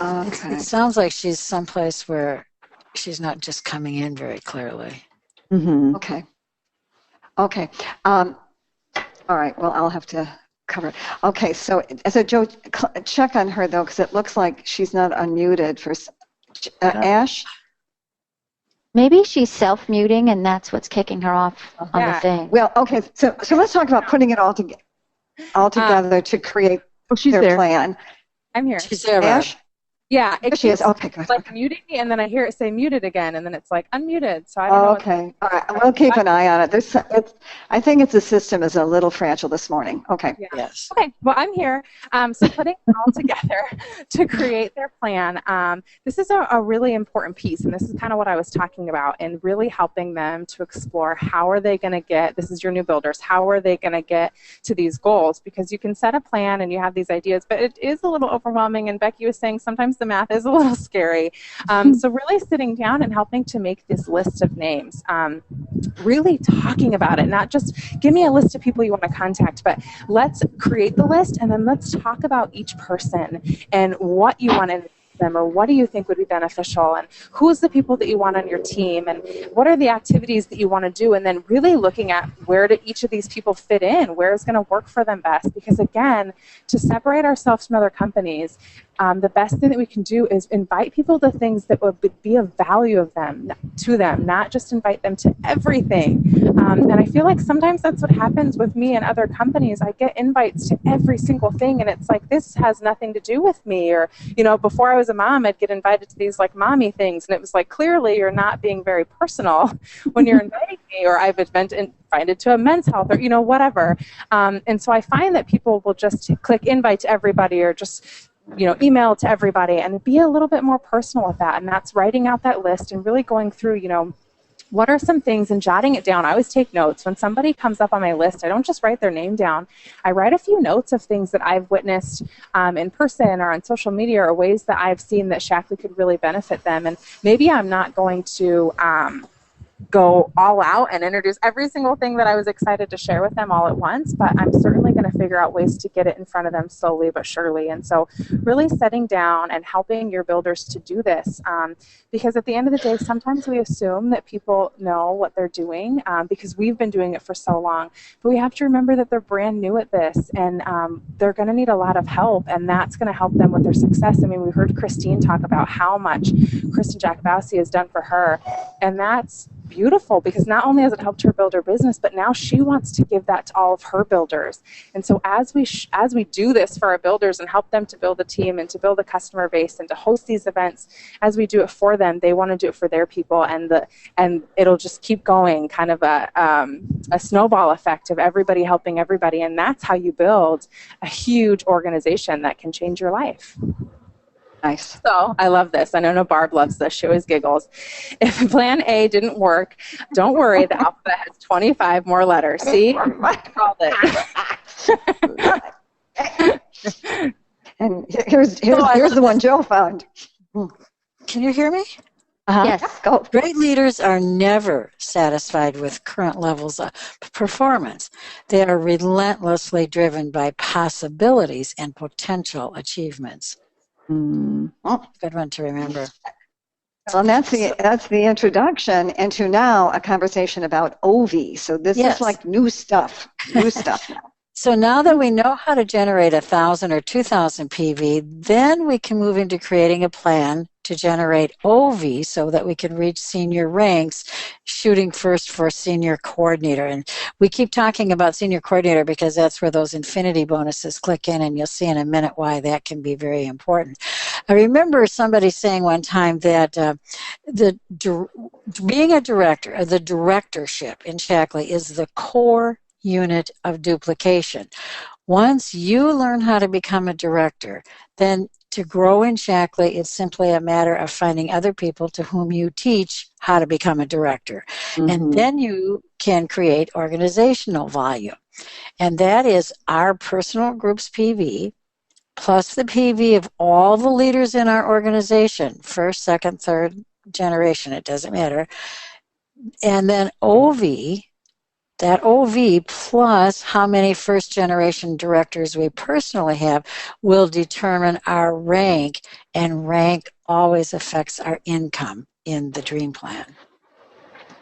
Okay. It sounds like she's someplace where she's not just coming in very clearly. Mm-hmm. Okay. All right, well, I'll have to cover it. Okay, so Joe, check on her, though, because it looks like she's not unmuted for Ash? Maybe she's self-muting, and that's what's kicking her off on the thing. Well, okay, so let's talk about putting it all together to create their plan. I'm here. She's there, Ash? Yeah, she is. Okay, good. Like muting me, and then I hear it say muted again, and then it's like unmuted. So I don't know. Okay, all right. We'll keep an eye on it. I think the system is a little fragile this morning. Okay. Yeah. Yes. Okay. Well, I'm here. So putting it all together to create their plan. This is a really important piece, and this is kind of what I was talking about, and really helping them to explore how are they going to get. This is your new builders. How are they going to get to these goals? Because you can set a plan and you have these ideas, but it is a little overwhelming. And Becky was saying sometimes the math is a little scary. So really sitting down and helping to make this list of names, really talking about it, not just give me a list of people you want to contact, but let's create the list and then let's talk about each person and what you want to them, or what do you think would be beneficial, and who's the people that you want on your team, and what are the activities that you want to do, and then really looking at where do each of these people fit in, where is going to work for them best. Because again, to separate ourselves from other companies, the best thing that we can do is invite people to things that would be of value to them, not just invite them to everything. And I feel like sometimes that's what happens with me and other companies. I get invites to every single thing, and it's like, this has nothing to do with me. Or, before I was a mom, I'd get invited to these like mommy things, and it was like, clearly you're not being very personal when you're inviting me. Or I've been invited to a men's health, or whatever. And so I find that people will just click invite to everybody, or just email to everybody, and be a little bit more personal with that. And that's writing out that list and really going through, what are some things, and jotting it down. I always take notes. When somebody comes up on my list, I don't just write their name down. I write a few notes of things that I've witnessed in person or on social media, or ways that I've seen that Shackley could really benefit them. And maybe I'm not going to go all out and introduce every single thing that I was excited to share with them all at once, but I'm certainly going to figure out ways to get it in front of them slowly but surely. And so really setting down and helping your builders to do this, because at the end of the day, sometimes we assume that people know what they're doing because we've been doing it for so long, but we have to remember that they're brand new at this, and they're going to need a lot of help, and that's going to help them with their success. I mean, we heard Christine talk about how much Kristen Jakubowski has done for her, and that's beautiful because not only has it helped her build her business, but now she wants to give that to all of her builders. And so as we do this for our builders and help them to build a team and to build a customer base and to host these events, as we do it for them, they want to do it for their people, and it'll just keep going, kind of a snowball effect of everybody helping everybody, and that's how you build a huge organization that can change your life. Nice. So I love this. I know Barb loves this. She always giggles. If plan A didn't work, don't worry. The alphabet has 25 more letters. See? I called it. And here's the one Joe found. Can you hear me? Yes. Go. Great leaders are never satisfied with current levels of performance. They are relentlessly driven by possibilities and potential achievements. Good one to remember. Well, and that's the introduction into now a conversation about OV. So this is like new stuff now. So now that we know how to generate 1,000 or 2,000 PV, then we can move into creating a plan to generate OV so that we can reach senior ranks, shooting first for senior coordinator. And we keep talking about senior coordinator because that's where those infinity bonuses click in, and you'll see in a minute why that can be very important. I remember somebody saying one time that being a director, the directorship in Shaklee is the core unit of duplication. Once you learn how to become a director, then to grow in Shaklee, it's simply a matter of finding other people to whom you teach how to become a director. And then you can create organizational volume. And that is our personal group's PV plus the PV of all the leaders in our organization, first, second, third generation, it doesn't matter. And then OV, that OV plus how many first-generation directors we personally have will determine our rank, and rank always affects our income in the dream plan.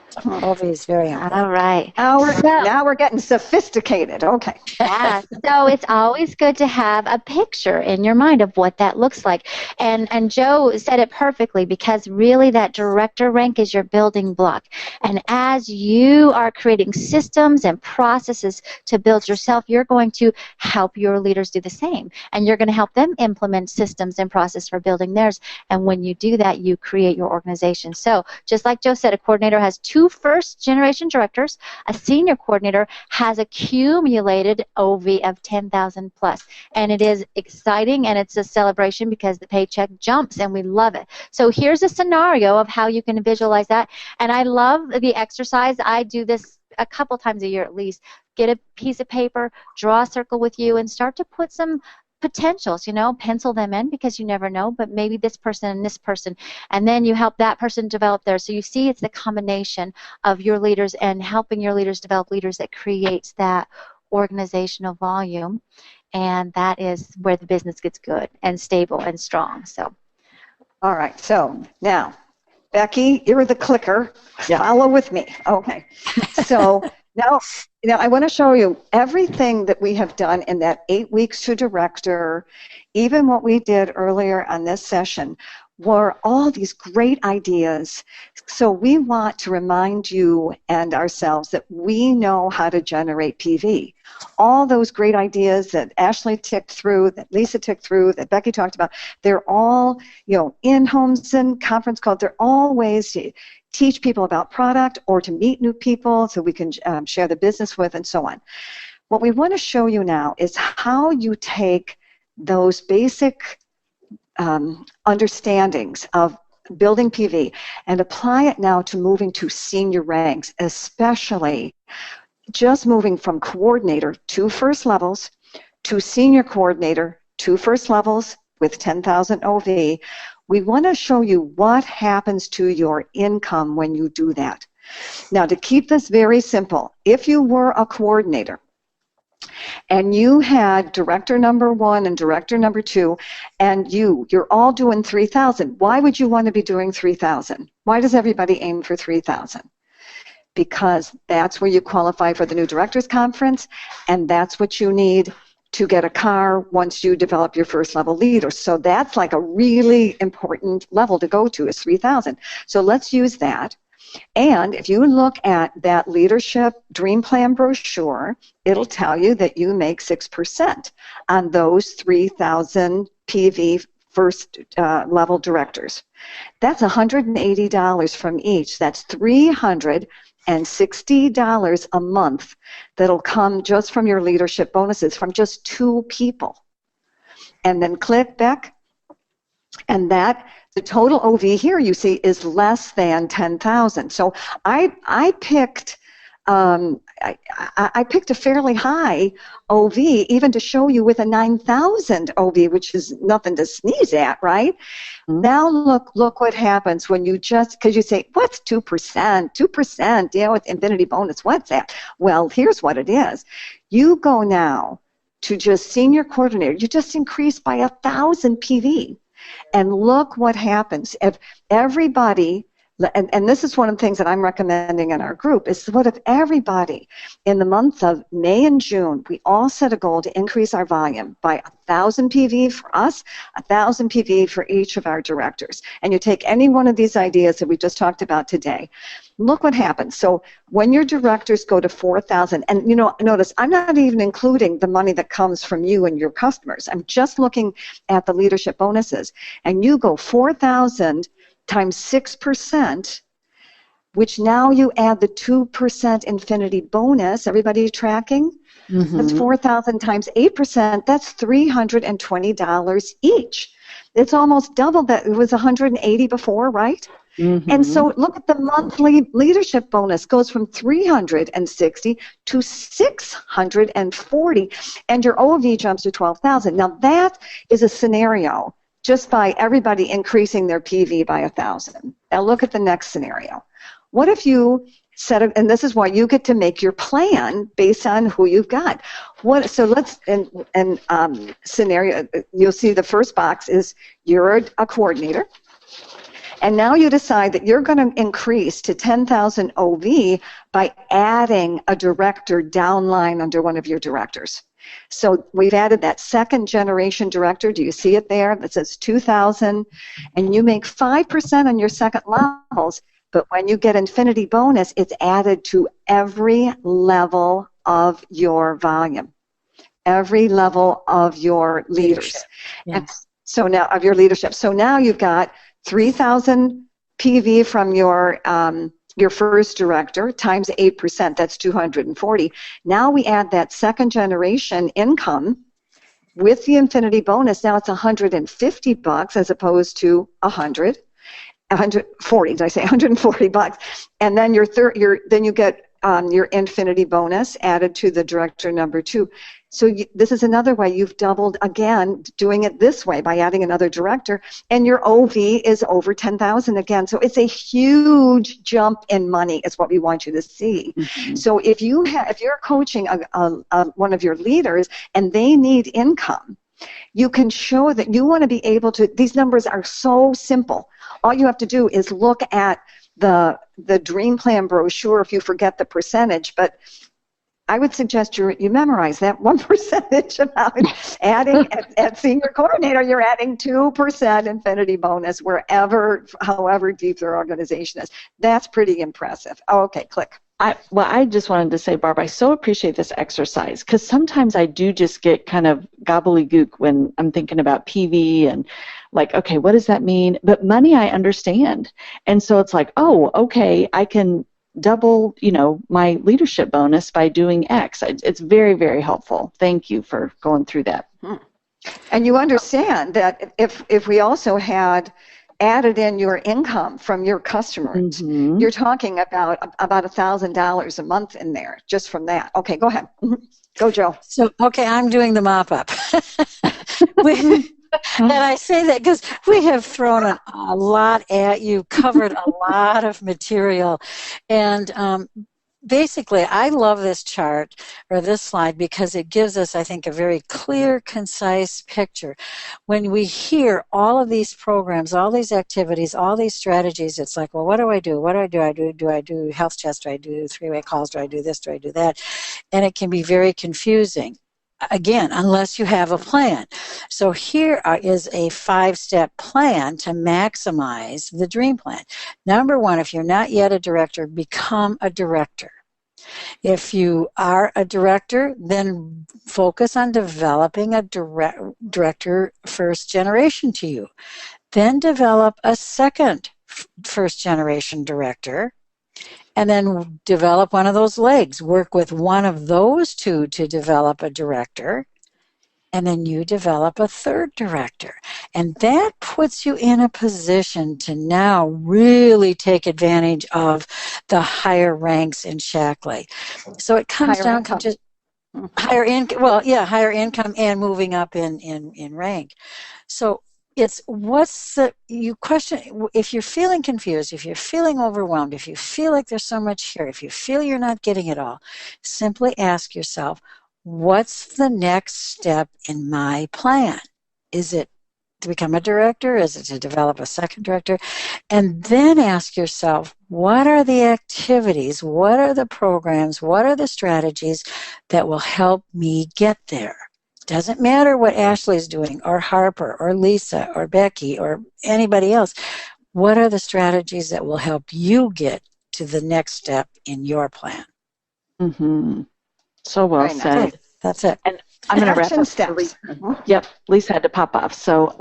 So OV is very important. All right. Now we're getting sophisticated. Okay. Yeah. So it's always good to have a picture in your mind of what that looks like. And Joe said it perfectly, because really that director rank is your building block. And as you are creating systems and processes to build yourself, you're going to help your leaders do the same. And you're going to help them implement systems and process for building theirs. And when you do that, you create your organization. So just like Joe said, a coordinator has 2 first-generation directors. A senior coordinator has accumulated OV of 10,000 plus. And it is exciting, and it's a celebration because the paycheck jumps, and we love it. So here's a scenario of how you can visualize that. And I love the exercise. I do this a couple times a year at least. Get a piece of paper, draw a circle with you, and start to put some potentials, pencil them in, because you never know, but maybe this person and this person, and then you help that person develop theirs. So you see, it's the combination of your leaders and helping your leaders develop leaders that creates that organizational volume, and that is where the business gets good and stable and strong. So, all right. So now, Becky, you're the clicker. Follow with me. Okay. So now I want to show you everything that we have done in that 8 weeks to director, even what we did earlier on this session, were all these great ideas. So we want to remind you and ourselves that we know how to generate PV. All those great ideas that Ashley ticked through, that Lisa ticked through, that Becky talked about, they're all, in homes and conference calls, they're all ways to teach people about product or to meet new people so we can share the business with, and so on. What we want to show you now is how you take those basic understandings of building PV and apply it now to moving to senior ranks, especially just moving from coordinator 2 first levels to senior coordinator 2 first levels with 10,000 OV. We want to show you what happens to your income when you do that. Now, to keep this very simple, if you were a coordinator and you had director number 1 and director number 2, and you're all doing 3,000, why would you want to be doing 3,000? Why does everybody aim for 3,000? Because that's where you qualify for the new directors conference, and that's what you need to get a car once you develop your first level leader. So that's like a really important level to go to, is 3,000. So let's use that. And if you look at that leadership dream plan brochure, it'll tell you that you make 6% on those 3,000 PV first level directors. That's $180 from each. That's $360 a month that'll come just from your leadership bonuses from just 2 people. And then click back, and that the total OV here you see is less than 10,000. So I picked I picked a fairly high OV even to show you with a 9,000 OV, which is nothing to sneeze at, right? Mm-hmm. Now look what happens when you just, because you say, what's 2%? 2%, with infinity bonus, what's that? Well, here's what it is. You go now to just senior coordinator, you just increase by 1,000 PV. And look what happens. If everybody, and this is one of the things that I'm recommending in our group, is what if everybody in the months of May and June, we all set a goal to increase our volume by 1,000 PV for us, 1,000 PV for each of our directors. And you take any one of these ideas that we just talked about today, look what happens. So when your directors go to 4,000, and notice I'm not even including the money that comes from you and your customers. I'm just looking at the leadership bonuses. And you go 4,000 times 6%, which now you add the 2% infinity bonus. Everybody tracking? Mm-hmm. That's 4,000 times 8%. That's $320 each. It's almost double that. It was 180 before, right? Mm-hmm. And so look at the monthly leadership bonus goes from 360 to 640, and your OV jumps to 12,000. Now that is a scenario just by everybody increasing their PV by 1,000. Now look at the next scenario. What if you set up, and this is why you get to make your plan based on who you've got. So let's, scenario, you'll see the first box is you're a coordinator. And now you decide that you're going to increase to 10,000 OV by adding a director downline under one of your directors. So we've added that second generation director. Do you see it there? That says 2,000. And you make 5% on your second levels. But when you get infinity bonus, it's added to every level of your volume, every level of your leaders. Yes. And so now of your leadership. So now you've got 3,000 PV from your first director times 8%, that's 240. Now we add that second generation income with the infinity bonus. Now it's $150 as opposed to 140. Did I say 140 bucks? And then then you get your infinity bonus added to the director number 2. So this is another way you've doubled again, doing it this way by adding another director, and your OV is over 10,000 again. So it's a huge jump in money is what we want you to see. Mm-hmm. So if you're coaching one of your leaders and they need income, you can show that you want to be able to, these numbers are so simple. All you have to do is look at the dream plan brochure if you forget the percentage, but I would suggest you memorize that 1% amount. Adding at senior coordinator, you're adding 2% infinity bonus however deep their organization is. That's pretty impressive. Oh, okay, click. I just wanted to say, Barb, I so appreciate this exercise because sometimes I do just get kind of gobbledygook when I'm thinking about PV and like, okay, what does that mean? But money I understand. And so it's like, oh, okay, I can double, my leadership bonus by doing X. It's very, very helpful. Thank you for going through that. And you understand that if we also had added in your income from your customers, you're talking about $1,000 a month in there just from that. Okay, go ahead. Go, Joe. So, okay, I'm doing the mop-up. And I say that because we have thrown a lot at you, covered a lot of material. And basically, I love this chart or this slide because it gives us, I think, a very clear, concise picture. When we hear all of these programs, all these activities, all these strategies, it's like, well, what do I do? What do I do? Do I do health checks? Do I do three-way calls? Do I do this? Do I do that? And it can be very confusing. Again, unless you have a plan. So here is a 5-step plan to maximize the dream plan. Number one, if you're not yet a director, become a director. If you are a director, then focus on developing a director first generation to you. Then develop a second first generation director. And then develop one of those legs. Work with one of those two to develop a director. And then you develop a third director. And that puts you in a position to now really take advantage of the higher ranks in Shackley. So it comes down to just higher income. Well, yeah, higher income and moving up in rank. So it's you question, if you're feeling confused, if you're feeling overwhelmed, if you feel like there's so much here, if you feel you're not getting it all, simply ask yourself, what's the next step in my plan? Is it to become a director? Is it to develop a second director? And then ask yourself, what are the activities? What are the programs? What are the strategies that will help me get there? Doesn't matter what Ashley's doing, or Harper, or Lisa, or Becky, or anybody else. What are the strategies that will help you get to the next step in your plan? Mm-hmm. So well said. That's it. And I'm going to wrap up. Steps. Yep, Lisa had to pop off. So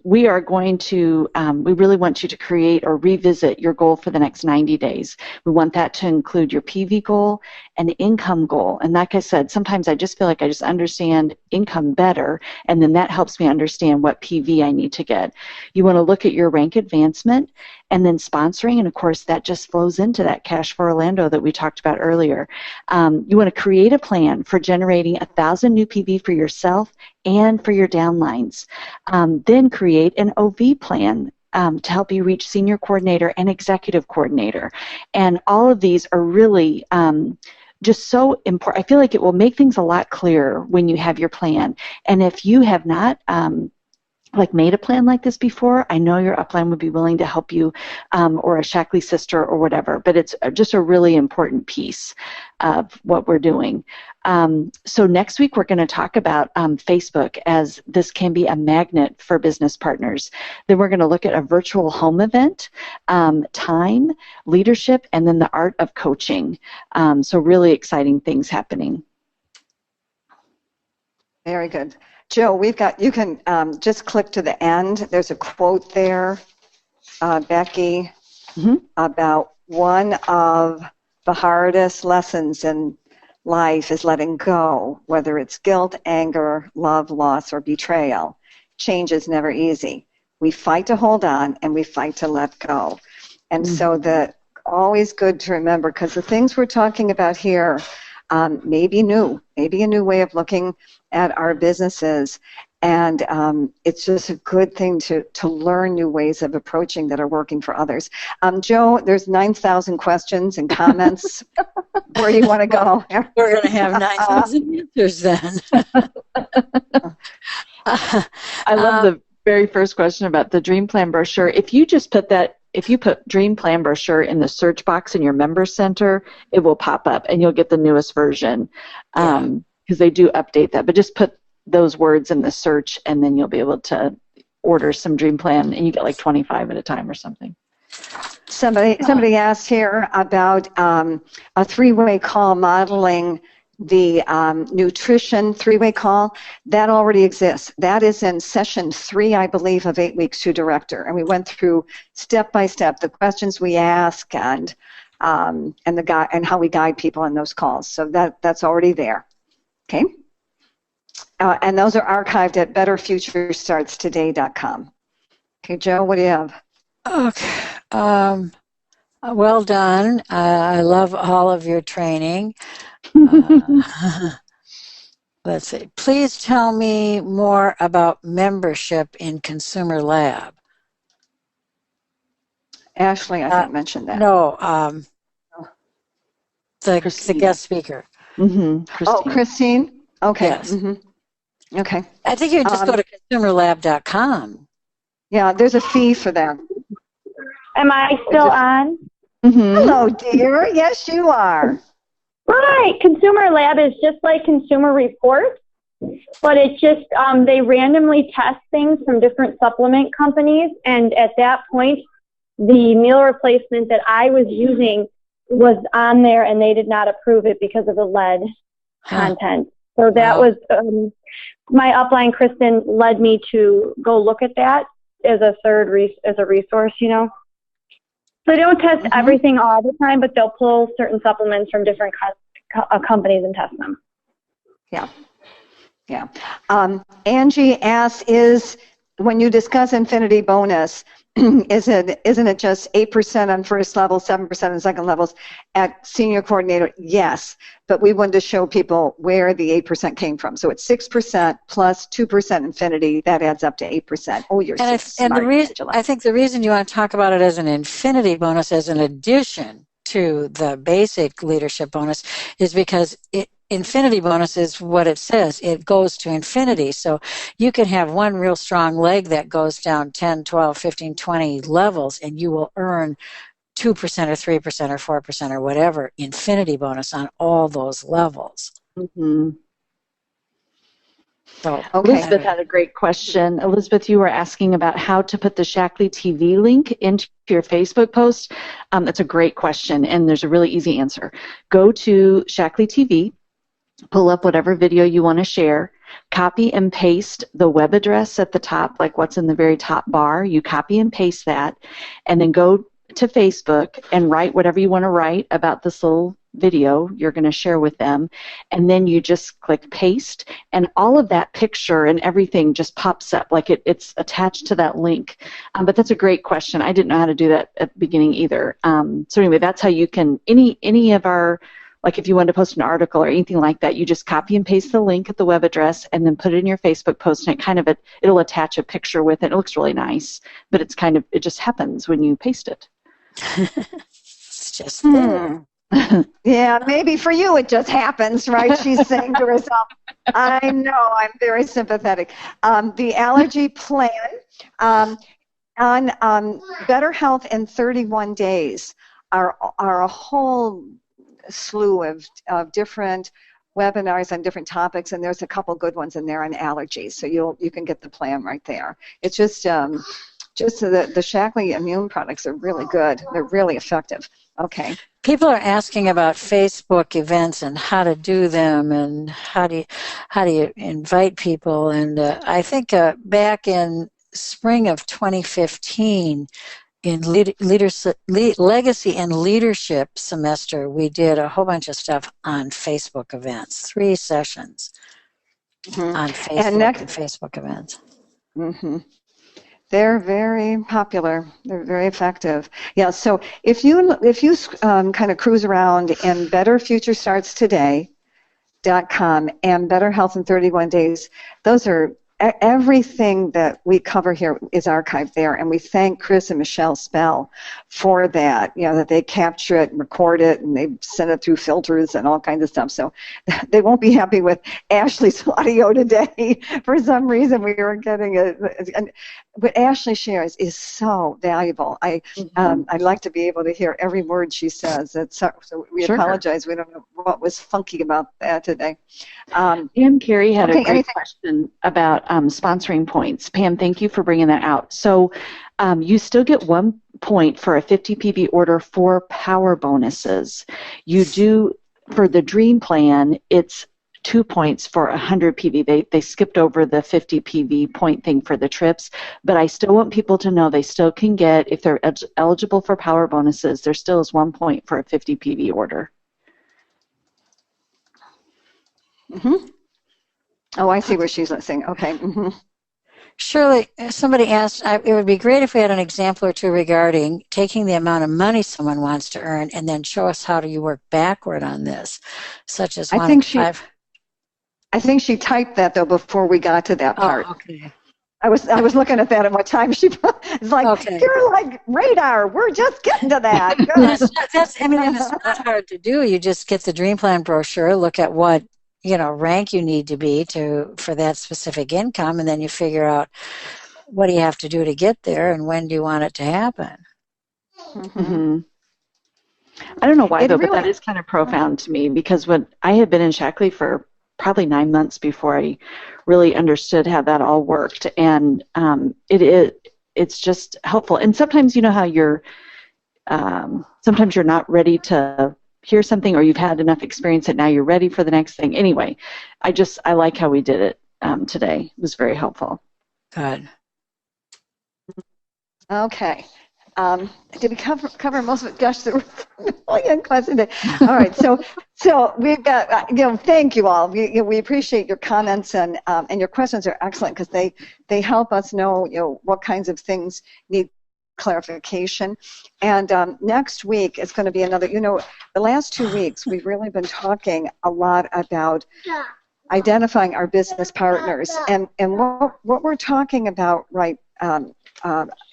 we are going to, we really want you to create or revisit your goal for the next 90 days. We want that to include your PV goal and income goal. And like I said, sometimes I just feel like I just understand income better, and then that helps me understand what PV I need to get. You want to look at your rank advancement and then sponsoring, and of course that just flows into that Cash for Orlando that we talked about earlier. You want to create a plan for generating 1,000 new PV for yourself and for your downlines. Then create an OV plan to help you reach senior coordinator and executive coordinator. And all of these are really just so important. I feel like it will make things a lot clearer when you have your plan. And if you have not made a plan like this before, I know your upline would be willing to help you, or a Shackley sister or whatever, but it's just a really important piece of what we're doing. So next week we're going to talk about Facebook, as this can be a magnet for business partners. Then we're going to look at a virtual home event, time, leadership, and then the art of coaching. So really exciting things happening. Very good. Joe, you can just click to the end. There's a quote there, Becky, about one of the hardest lessons in life is letting go, whether it's guilt, anger, love, loss, or betrayal. Change is never easy. We fight to hold on, and we fight to let go. And so always good to remember, because the things we're talking about here may be new, maybe a new way of looking at our businesses, and it's just a good thing to learn new ways of approaching that are working for others. Joe, there's 9,000 questions and comments. Where do you want to go? We're going to have 9,000 answers then. I love the very first question about the Dream Plan brochure. If you just if you put Dream Plan brochure in the search box in your member center, it will pop up and you'll get the newest version, because they do update that. But just put those words in the search and then you'll be able to order some Dream Plan, and you get like 25 at a time or something. Somebody asked here about a three-way call modeling the nutrition three-way call. That already exists. That is in session 3, I believe, of 8 Weeks to Director. And we went through step by step the questions we ask and how we guide people in those calls. So that's already there. Okay. And those are archived at betterfuturestartstoday.com. Okay, Joe, what do you have? Okay. Well done. I love all of your training. let's see. Please tell me more about membership in Consumer Lab. Ashley, I think, mentioned that. No, the guest speaker. Christine. Oh, Christine? Okay. Yes. Okay. I think you would just go to consumerlab.com. Yeah, there's a fee for that. Am I still on? Hello, dear. Yes, you are. Right. Consumer Lab is just like Consumer Reports, but it just, they randomly test things from different supplement companies. And at that point, the meal replacement that I was using was on there, and they did not approve it because of the lead content. So that was, my upline, Kristen, led me to go look at that as a resource, you know. So they don't test everything all the time, but they'll pull certain supplements from different companies and test them. Yeah. Yeah. Angie asks, when you discuss Infinity Bonus, isn't it just 8% on first level, 7% on second levels at senior coordinator? Yes, but we wanted to show people where the 8% came from. So it's 6% plus 2% Infinity. That adds up to 8%. Oh, you're so smart, Angela. I think the reason you want to talk about it as an Infinity bonus, as an addition to the basic leadership bonus, is because Infinity bonus is what it says. It goes to infinity. So you can have one real strong leg that goes down 10, 12, 15, 20 levels, and you will earn 2% or 3% or 4% or whatever infinity bonus on all those levels. So, Elizabeth had a great question. Elizabeth, you were asking about how to put the Shaklee TV link into your Facebook post. That's a great question, and there's a really easy answer. Go to Shaklee TV, pull up whatever video you want to share, copy and paste the web address at the top, like what's in the very top bar. You copy and paste that, and then go to Facebook and write whatever you want to write about this little video you're going to share with them, and then you just click paste, and all of that picture and everything just pops up like it's attached to that link. But that's a great question. I didn't know how to do that at the beginning either. So anyway, that's how you can, any of our, like if you want to post an article or anything like that, you just copy and paste the link at the web address and then put it in your Facebook post, and it'll attach a picture with it. It looks really nice, but it just happens when you paste it. It's just there. Yeah, maybe for you it just happens, right? She's saying to herself, I know, I'm very sympathetic. The allergy plan on Better Health in 31 Days are a whole slew of different webinars on different topics, and there's a couple good ones in there on allergies, so you can get the plan right there. It's just the Shaklee immune products are really good. They're really effective. Okay. People are asking about Facebook events and how to do them, and how do you invite people. And I think back in spring of 2015, in Legacy and Leadership semester, we did a whole bunch of stuff on Facebook events, 3 sessions on Facebook and Facebook events. They're very popular. They're very effective. Yeah. So if you kind of cruise around in BetterFutureStartsToday.com and Better Health in 31 Days, those are everything that we cover here is archived there, and we thank Chris and Michelle Spell for that. You know, that they capture it and record it, and they send it through filters and all kinds of stuff. So they won't be happy with Ashley's audio today. For some reason, we were getting what Ashley shares is so valuable. I'd like to be able to hear every word she says. So we apologize. We don't know what was funky about that today. Pam Carey had a great question about sponsoring points. Pam, thank you for bringing that out. So you still get 1 point for a 50 PV order for power bonuses. You do, for the Dream Plan, it's 2 points for 100 PV. They skipped over the 50 PV point thing for the trips, but I still want people to know they still can get, if they're eligible for power bonuses, there still is 1 point for a 50 PV order. Oh, I see where she's saying. Okay. Shirley, somebody asked, it would be great if we had an example or two regarding taking the amount of money someone wants to earn and then show us how do you work backward on this, such as I think she typed that, though, before we got to that part. Oh, okay. I was looking at that at what time she it's like, Okay. You're like radar. We're just getting to that. And it's not hard to do. You just get the dream plan brochure, look at what, rank you need to be for that specific income, and then you figure out what do you have to do to get there and when do you want it to happen. Mm-hmm. I don't know why, but that is kind of profound to me, because when I had been in Shackley for probably 9 months before I really understood how that all worked, and it's just helpful. And sometimes, how you're sometimes you're not ready to hear something, or you've had enough experience that now you're ready for the next thing. Anyway, I like how we did it today. It was very helpful. Good. Okay. Did we cover most of it? Gosh, there were a million questions. All right, so we've got, thank you all. We appreciate your comments, and your questions are excellent, because they help us know, what kinds of things need clarification. And next week is going to be another, the last 2 weeks we've really been talking a lot about identifying our business partners, and what we're talking about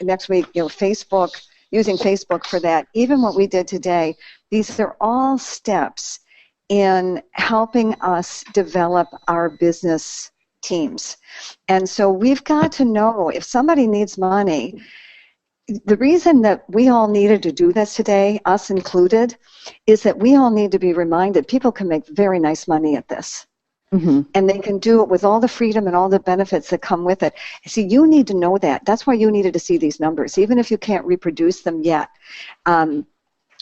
next week, Facebook, using Facebook for that, even what we did today, these are all steps in helping us develop our business teams. And so we've got to know if somebody needs money. The reason that we all needed to do this today, us included, is that we all need to be reminded people can make very nice money at this. Mm-hmm. And they can do it with all the freedom and all the benefits that come with it. See, you need to know that. That's why you needed to see these numbers, even if you can't reproduce them yet.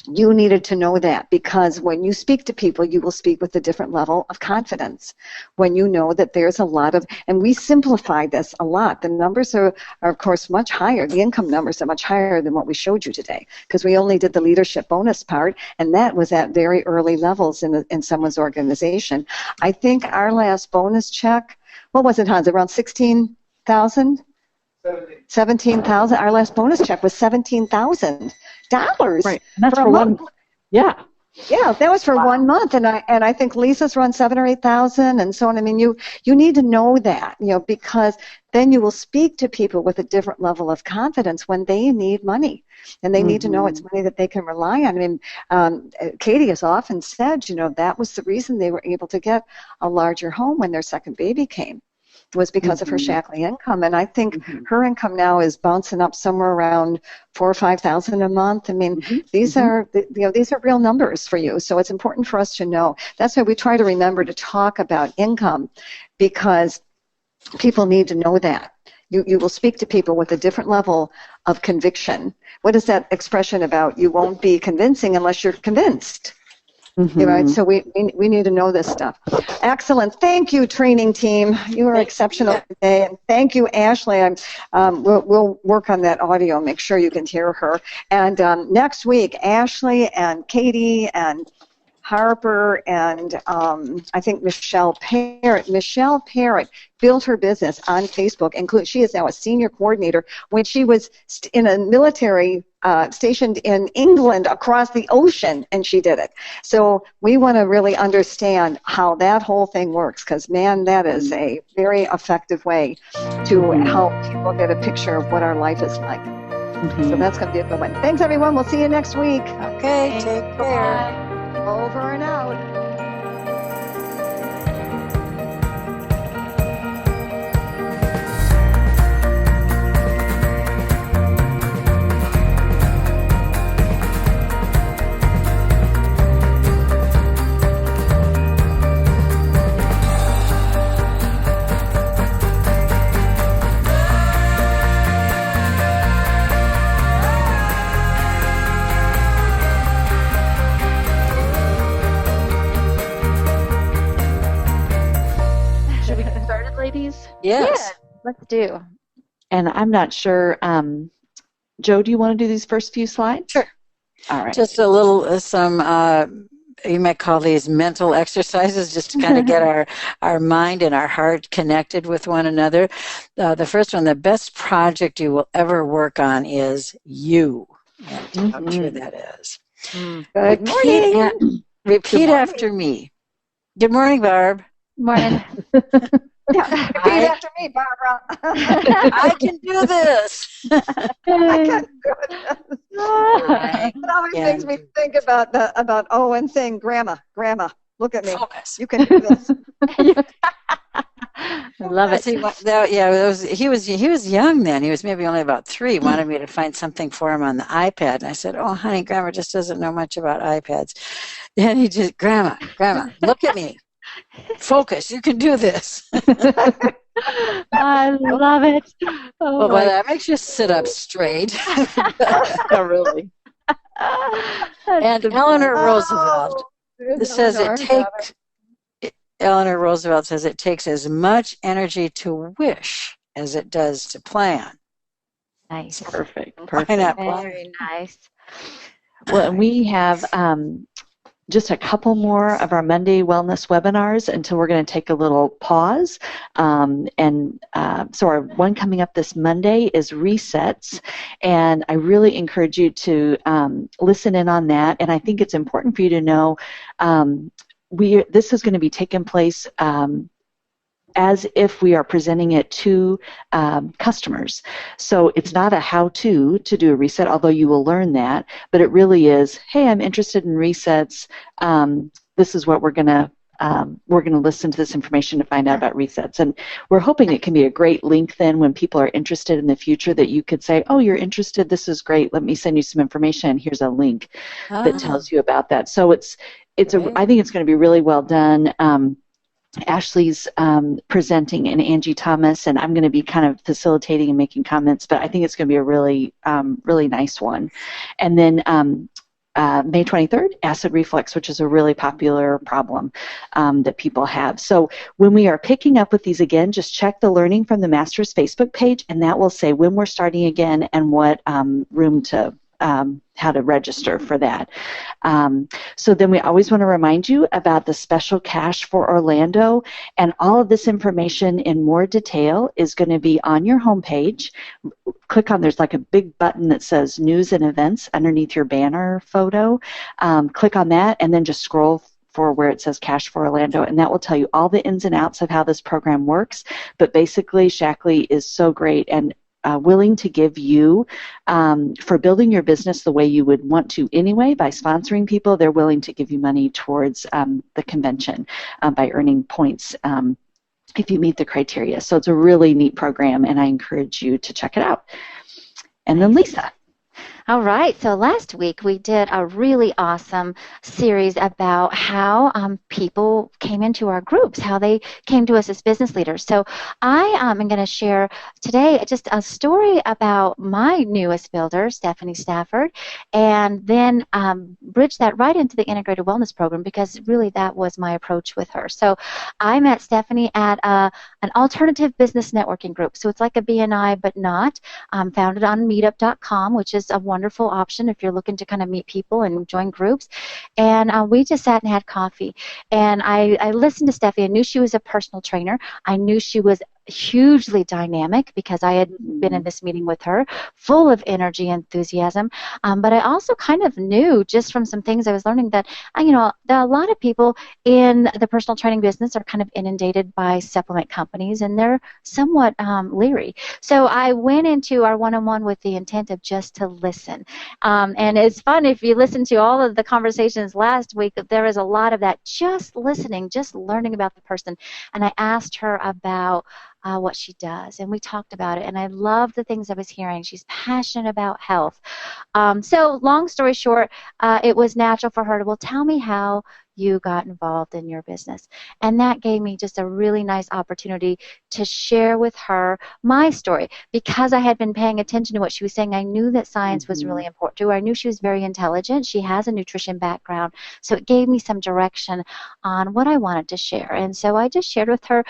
You needed to know that, because when you speak to people, you will speak with a different level of confidence. When you know that there's a lot of, and we simplify this a lot. The numbers are of course much higher. The income numbers are much higher than what we showed you today, because we only did the leadership bonus part, and that was at very early levels in someone's organization. I think our last bonus check, what was it, Hans? Around 16,000? 17,000. Our last bonus check was $17,000. Right, and that's for one. Yeah, that was for 1 month, and I think Lisa's run 7,000 or 8,000, and so on. I mean, you need to know that, because then you will speak to people with a different level of confidence when they need money, and they need to know it's money that they can rely on. I mean, Katie has often said, that was the reason they were able to get a larger home when their second baby came, was because of her Shackley income. And I think her income now is bouncing up somewhere around $4,000 or $5,000 a month. I mean, these are real numbers for you. So it's important for us to know. That's why we try to remember to talk about income, because people need to know that. You will speak to people with a different level of conviction. What is that expression about? You won't be convincing unless you're convinced. Right, so we need to know this stuff. Excellent. Thank you, training team. You are exceptional today, and thank you, Ashley. We'll work on that audio, make sure you can hear her. And next week, Ashley and Katie and Harper and I think Michelle Parrott. Michelle Parrott built her business on Facebook. She is now a senior coordinator. When she was in a military stationed in England across the ocean, and she did it. So we want to really understand how that whole thing works, because, man, that is a very effective way to help people get a picture of what our life is like. So that's going to be a good one. Thanks, everyone. We'll see you next week. Okay, take care. Bye. Over and out. Yes. Yeah, let's do. And I'm not sure, Joe, do you want to do these first few slides? Sure. All right. Just a little, you might call these mental exercises, just to kind of get our mind and our heart connected with one another. The first one, the best project you will ever work on is you. And how true that is. Good morning. Repeat after me. Good morning, Barb. Morning. Yeah, repeat after me, Barbara. I can do this. I can do this. It always makes me think about Owen saying, "Grandma, look at me. Focus. You can do this." I love it. He was young then. He was maybe only about 3. He wanted me to find something for him on the iPad. And I said, "Oh, honey, Grandma just doesn't know much about iPads." And he just, Grandma, look at me. Focus. You can do this. I love it. Well, boy, that makes you sit up straight. Oh, really. And Eleanor Roosevelt says Eleanor Roosevelt says it takes as much energy to wish as it does to plan. Nice. Perfect. Why not plan? Very nice. Well, we have just a couple more of our Monday wellness webinars until we're going to take a little pause. So our one coming up this Monday is resets, and I really encourage you to listen in on that. And I think it's important for you to know this is going to be taking place as if we are presenting it to customers. So it's not a how-to do a reset, although you will learn that, but it really is, hey, I'm interested in resets. This is what we're going to listen to this information to find out about resets. And we're hoping it can be a great link then when people are interested in the future, that you could say, oh, you're interested, this is great, let me send you some information, here's a link that tells you about that. So I think it's going to be really well done. Ashley's presenting, and Angie Thomas, and I'm going to be kind of facilitating and making comments, but I think it's going to be a really, really nice one. And then May 23rd, acid reflux, which is a really popular problem that people have. So when we are picking up with these again, just check the Learning from the Masters Facebook page, and that will say when we're starting again and what room to how to register for that. So then we always want to remind you about the special cash for Orlando, and all of this information in more detail is going to be on your homepage. Click on, there's like a big button that says News and Events underneath your banner photo. Click on that and then just scroll for where it says Cash for Orlando, and that will tell you all the ins and outs of how this program works. But basically, Shackley is so great and willing to give you, for building your business the way you would want to anyway, by sponsoring people, they're willing to give you money towards the convention by earning points if you meet the criteria. So it's a really neat program, and I encourage you to check it out. And then Lisa. All right, so last week we did a really awesome series about how people came into our groups, how they came to us as business leaders. So I am going to share today just a story about my newest builder, Stephanie Stafford, and then bridge that right into the Integrated Wellness Program, because really that was my approach with her. So I met Stephanie at an alternative business networking group. So it's like a BNI, but not, founded on meetup.com, which is a wonderful option if you're looking to kind of meet people and join groups. And we just sat and had coffee. And I listened to Steffi. I knew she was a personal trainer. I knew she was hugely dynamic because I had been in this meeting with her, full of energy and enthusiasm. But I also kind of knew just from some things I was learning that, a lot of people in the personal training business are kind of inundated by supplement companies, and they're somewhat leery. So I went into our one-on-one with the intent of just to listen. And it's fun if you listen to all of the conversations last week, there was a lot of that, just listening, just learning about the person. And I asked her about what she does, and we talked about it, and I love the things I was hearing. She's passionate about health. So long story short, it was natural for her to, well, tell me how you got involved in your business. And that gave me just a really nice opportunity to share with her my story. Because I had been paying attention to what she was saying, I knew that science was really important to her. I knew she was very intelligent. She has a nutrition background. So it gave me some direction on what I wanted to share. And so I just shared with her,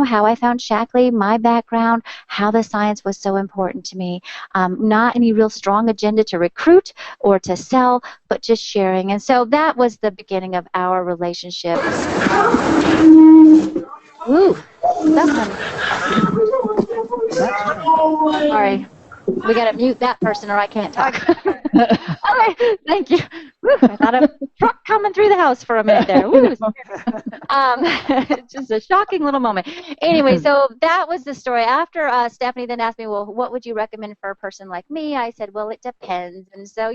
how I found Shackley, my background, how the science was so important to me. Not any real strong agenda to recruit or to sell, but just sharing. And so that was the beginning of our relationship. Ooh, that's sorry. We got to mute that person or I can't talk. Okay, thank you. I thought a truck coming through the house for a minute there. Woo. Just a shocking little moment. Anyway, so that was the story. After Stephanie then asked me, well, what would you recommend for a person like me? I said, well, it depends. And so,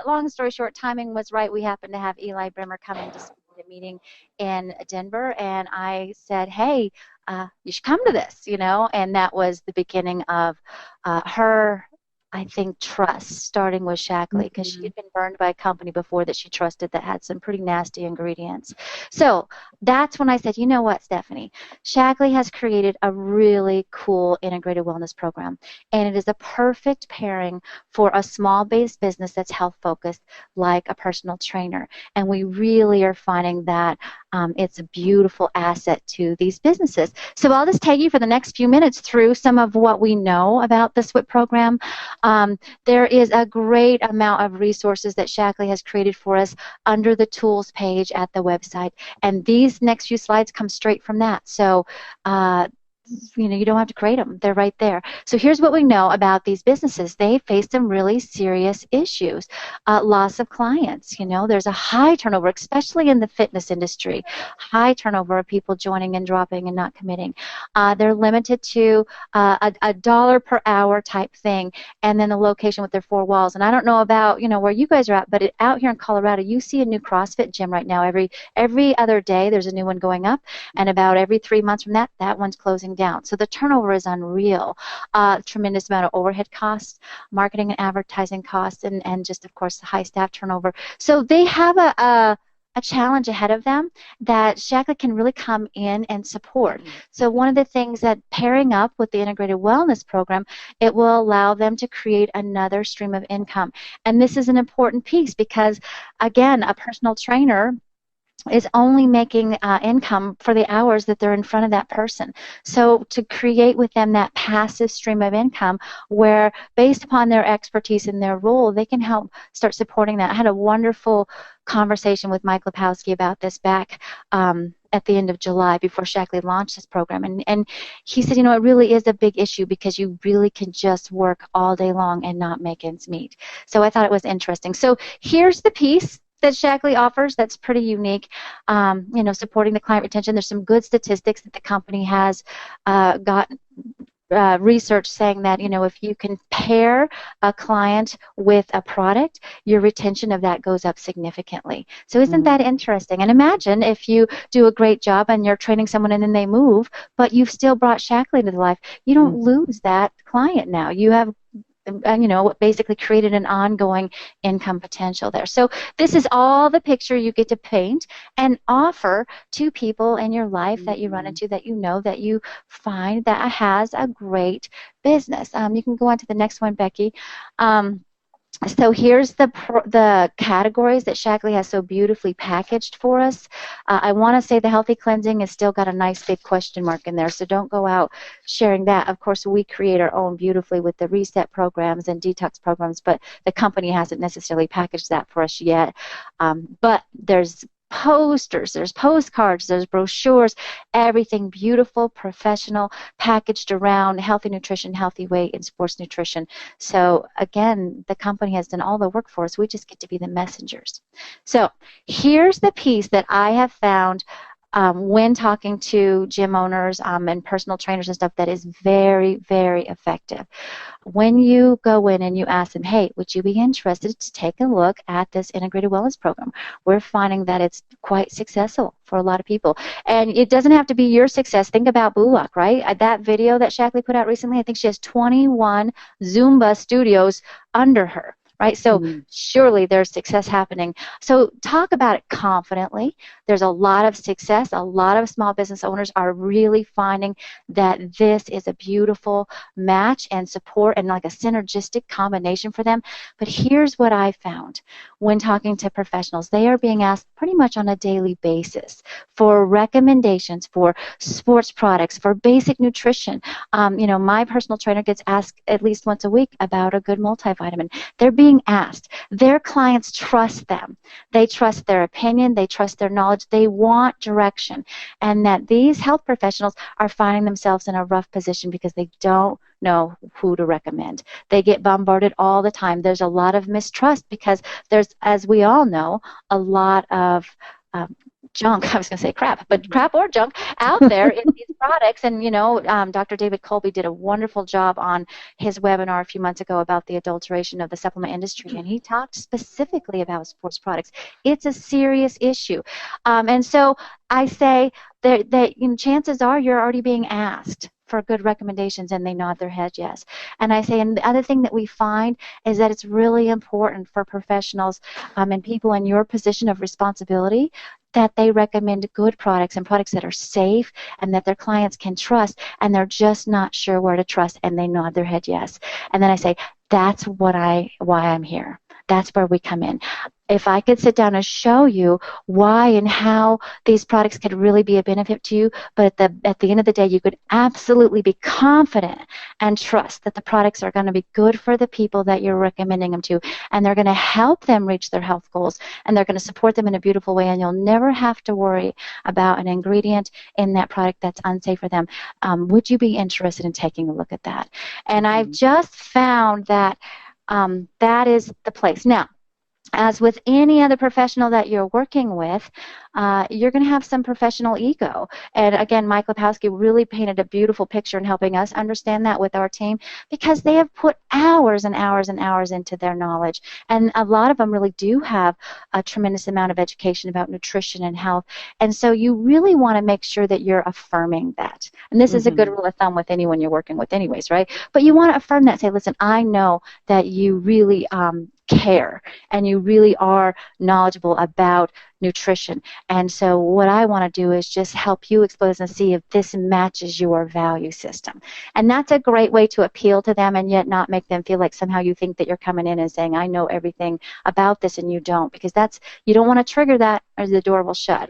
long story short, timing was right. We happened to have Eli Brimmer coming to speak at a meeting in Denver, and I said, hey, you should come to this, and that was the beginning of her, I think, trust, starting with Shackley, because she had been burned by a company before that she trusted that had some pretty nasty ingredients. So that's when I said, you know what, Stephanie, Shackley has created a really cool integrated wellness program, and it is a perfect pairing for a small-based business that's health-focused, like a personal trainer. And we really are finding that it's a beautiful asset to these businesses. So I'll just take you for the next few minutes through some of what we know about the SWIP program. There is a great amount of resources that Shackley has created for us under the tools page at the website, and these next few slides come straight from that. So you don't have to create them. They're right there. So here's what we know about these businesses. They face some really serious issues. Loss of clients. There's a high turnover, especially in the fitness industry. High turnover of people joining and dropping and not committing. They're limited to a dollar per hour type thing, and then the location with their four walls. And I don't know about where you guys are at, but out here in Colorado, you see a new CrossFit gym right now. Every other day, there's a new one going up, and about every 3 months from that one's closing down. So the turnover is unreal. Tremendous amount of overhead costs, marketing and advertising costs, and just, of course, the high staff turnover. So they have a challenge ahead of them that Shackley can really come in and support. So one of the things that pairing up with the integrated wellness program, it will allow them to create another stream of income. And this is an important piece because, again, a personal trainer is only making income for the hours that they're in front of that person. So to create with them that passive stream of income where, based upon their expertise in their role, they can help start supporting that. I had a wonderful conversation with Mike Lepowski about this back at the end of July before Shackley launched this program. And he said, it really is a big issue because you really can just work all day long and not make ends meet. So I thought it was interesting. So here's the piece that Shackley offers that's pretty unique, supporting the client retention. There's some good statistics that the company has got research saying that, if you can pair a client with a product, your retention of that goes up significantly. So isn't that interesting? And imagine if you do a great job and you're training someone and then they move, but you've still brought Shackley into life. You don't lose that client now. You have basically created an ongoing income potential there. So this is all the picture you get to paint and offer to people in your life that you run into, that that you find that has a great business. You can go on to the next one, Becky. So here's the categories that Shackley has so beautifully packaged for us. I want to say the healthy cleansing has still got a nice big question mark in there, so don't go out sharing that. Of course, we create our own beautifully with the reset programs and detox programs, but the company hasn't necessarily packaged that for us yet. But there's posters, there's postcards, there's brochures, everything beautiful, professional, packaged around healthy nutrition, healthy weight, and sports nutrition. So again, the company has done all the work for us. We just get to be the messengers. So here's the piece that I have found when talking to gym owners and personal trainers and stuff that is very, very effective. When you go in and you ask them, hey, would you be interested to take a look at this integrated wellness program? We're finding that it's quite successful for a lot of people. And it doesn't have to be your success. Think about Bullock, right? That video that Shackley put out recently, I think she has 21 Zumba studios under her. Right? So surely there's success happening. So talk about it confidently. There's a lot of success. A lot of small business owners are really finding that this is a beautiful match and support and like a synergistic combination for them. But here's what I found when talking to professionals. They are being asked pretty much on a daily basis for recommendations for sports products, for basic nutrition. My personal trainer gets asked at least once a week about a good multivitamin. They're being asked. Their clients trust them. They trust their opinion. They trust their knowledge. They want direction. And that these health professionals are finding themselves in a rough position because they don't know who to recommend. They get bombarded all the time. There's a lot of mistrust because there's, as we all know, a lot of junk, I was going to say crap, but crap or junk out there in these products. And, Dr. David Colby did a wonderful job on his webinar a few months ago about the adulteration of the supplement industry, and he talked specifically about sports products. It's a serious issue. And so I say that chances are you're already being asked for good recommendations, and they nod their head yes. And I say, and the other thing that we find is that it's really important for professionals and people in your position of responsibility that they recommend good products and products that are safe and that their clients can trust, and they're just not sure where to trust, and they nod their head yes. And then I say, that's why I'm here. That's where we come in. If I could sit down and show you why and how these products could really be a benefit to you, but at the end of the day, you could absolutely be confident and trust that the products are going to be good for the people that you're recommending them to, and they're going to help them reach their health goals, and they're going to support them in a beautiful way, and you'll never have to worry about an ingredient in that product that's unsafe for them. Would you be interested in taking a look at that? And I've just found that that is the place. Now, as with any other professional that you're working with, you're going to have some professional ego. And again, Mike Lepowski really painted a beautiful picture in helping us understand that with our team, because they have put hours and hours and hours into their knowledge. And a lot of them really do have a tremendous amount of education about nutrition and health. And so you really want to make sure that you're affirming that. And this is a good rule of thumb with anyone you're working with anyways, right? But you want to affirm that. Say, listen, I know that you really care and you really are knowledgeable about nutrition, and so what I want to do is just help you explore this and see if this matches your value system. And that's a great way to appeal to them and yet not make them feel like somehow you think that you're coming in and saying, I know everything about this, and you don't, because you don't want to trigger that or the door will shut.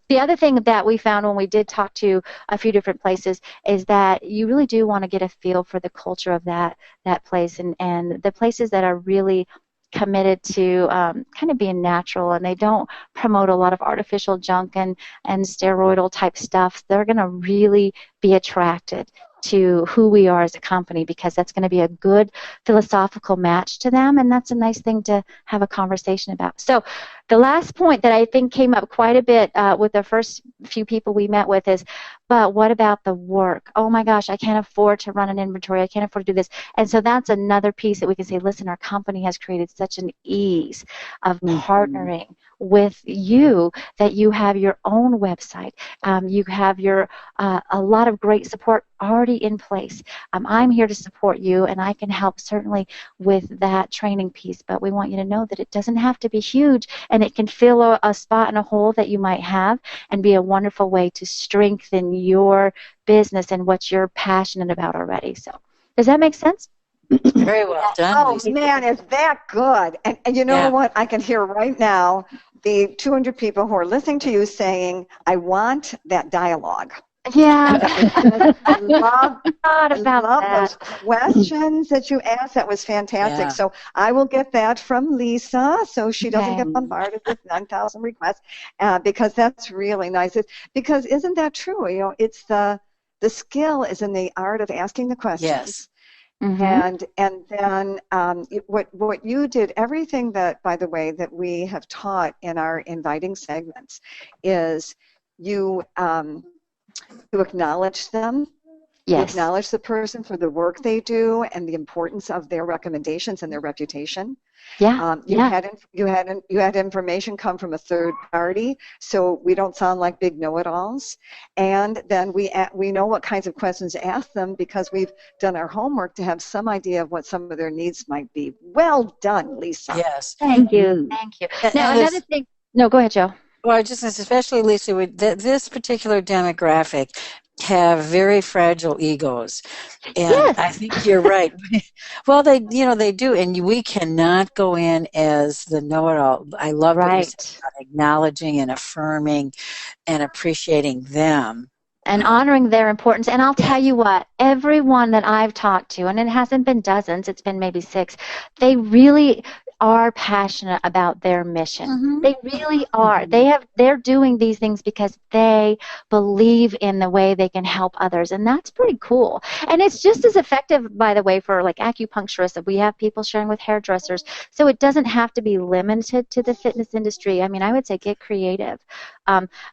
The other thing that we found when we did talk to a few different places is that you really do want to get a feel for the culture of that place, and the places that are really committed to kind of being natural, and they don't promote a lot of artificial junk and steroidal type stuff, they're going to really be attracted to who we are as a company, because that's going to be a good philosophical match to them, and that's a nice thing to have a conversation about. So the last point that I think came up quite a bit with the first few people we met with is, but what about the work? Oh my gosh, I can't afford to run an inventory. I can't afford to do this. And so that's another piece that we can say, listen, our company has created such an ease of partnering with you that you have your own website. You have a lot of great support already in place. I'm here to support you, and I can help certainly with that training piece, but we want you to know that it doesn't have to be huge, and it can fill a spot and a hole that you might have and be a wonderful way to strengthen your business and what you're passionate about already. So does that make sense? Very well done. Oh, Lisa. Man, is that good? And you know what? I can hear right now the 200 people who are listening to you saying, I want that dialogue. Yeah. I love those questions that you asked. That was fantastic. Yeah. So I will get that from Lisa so she doesn't get bombarded with 9,000 requests, because that's really nice. Because isn't that true? You know, it's the skill is in the art of asking the questions. Yes. And then what you did, everything that, by the way, that we have taught in our inviting segments is you acknowledge them. Yes. You acknowledge the person for the work they do and the importance of their recommendations and their reputation. Yeah. You had information come from a third party, so we don't sound like big know-it-alls. And then we know what kinds of questions to ask them because we've done our homework to have some idea of what some of their needs might be. Well done, Lisa. Yes. Thank you. Thank you. Now another thing. No, go ahead, Joe. Well, just especially Lisa, with this particular demographic have very fragile egos, and I think you're right. Well, they do, and we cannot go in as the know-it-all. I love what you said about acknowledging and affirming and appreciating them. And honoring their importance. And I'll tell you what, everyone that I've talked to, and it hasn't been dozens, it's been maybe 6, they really are passionate about their mission. Mm-hmm. They really are. They're doing these things because they believe in the way they can help others, and that's pretty cool. And it's just as effective, by the way, for like acupuncturists. We have people sharing with hairdressers, so it doesn't have to be limited to the fitness industry. I mean, I would say get creative.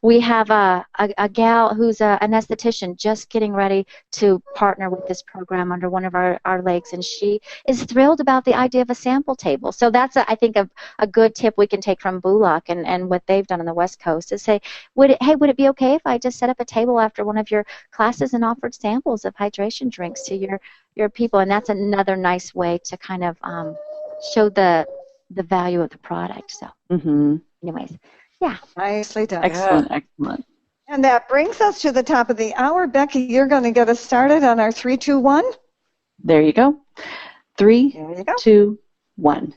We have a gal who's an esthetician just getting ready to partner with this program under one of our legs, and she is thrilled about the idea of a sample table. So that's, I think, a good tip we can take from Bullock and what they've done on the West Coast is say, would it be okay if I just set up a table after one of your classes and offered samples of hydration drinks to your people? And that's another nice way to kind of show the value of the product. So anyways, yeah. Nicely done. Excellent, excellent. And that brings us to the top of the hour. Becky, you're going to get us started on our 3, 2, 1. There you go. 3, 2, 1.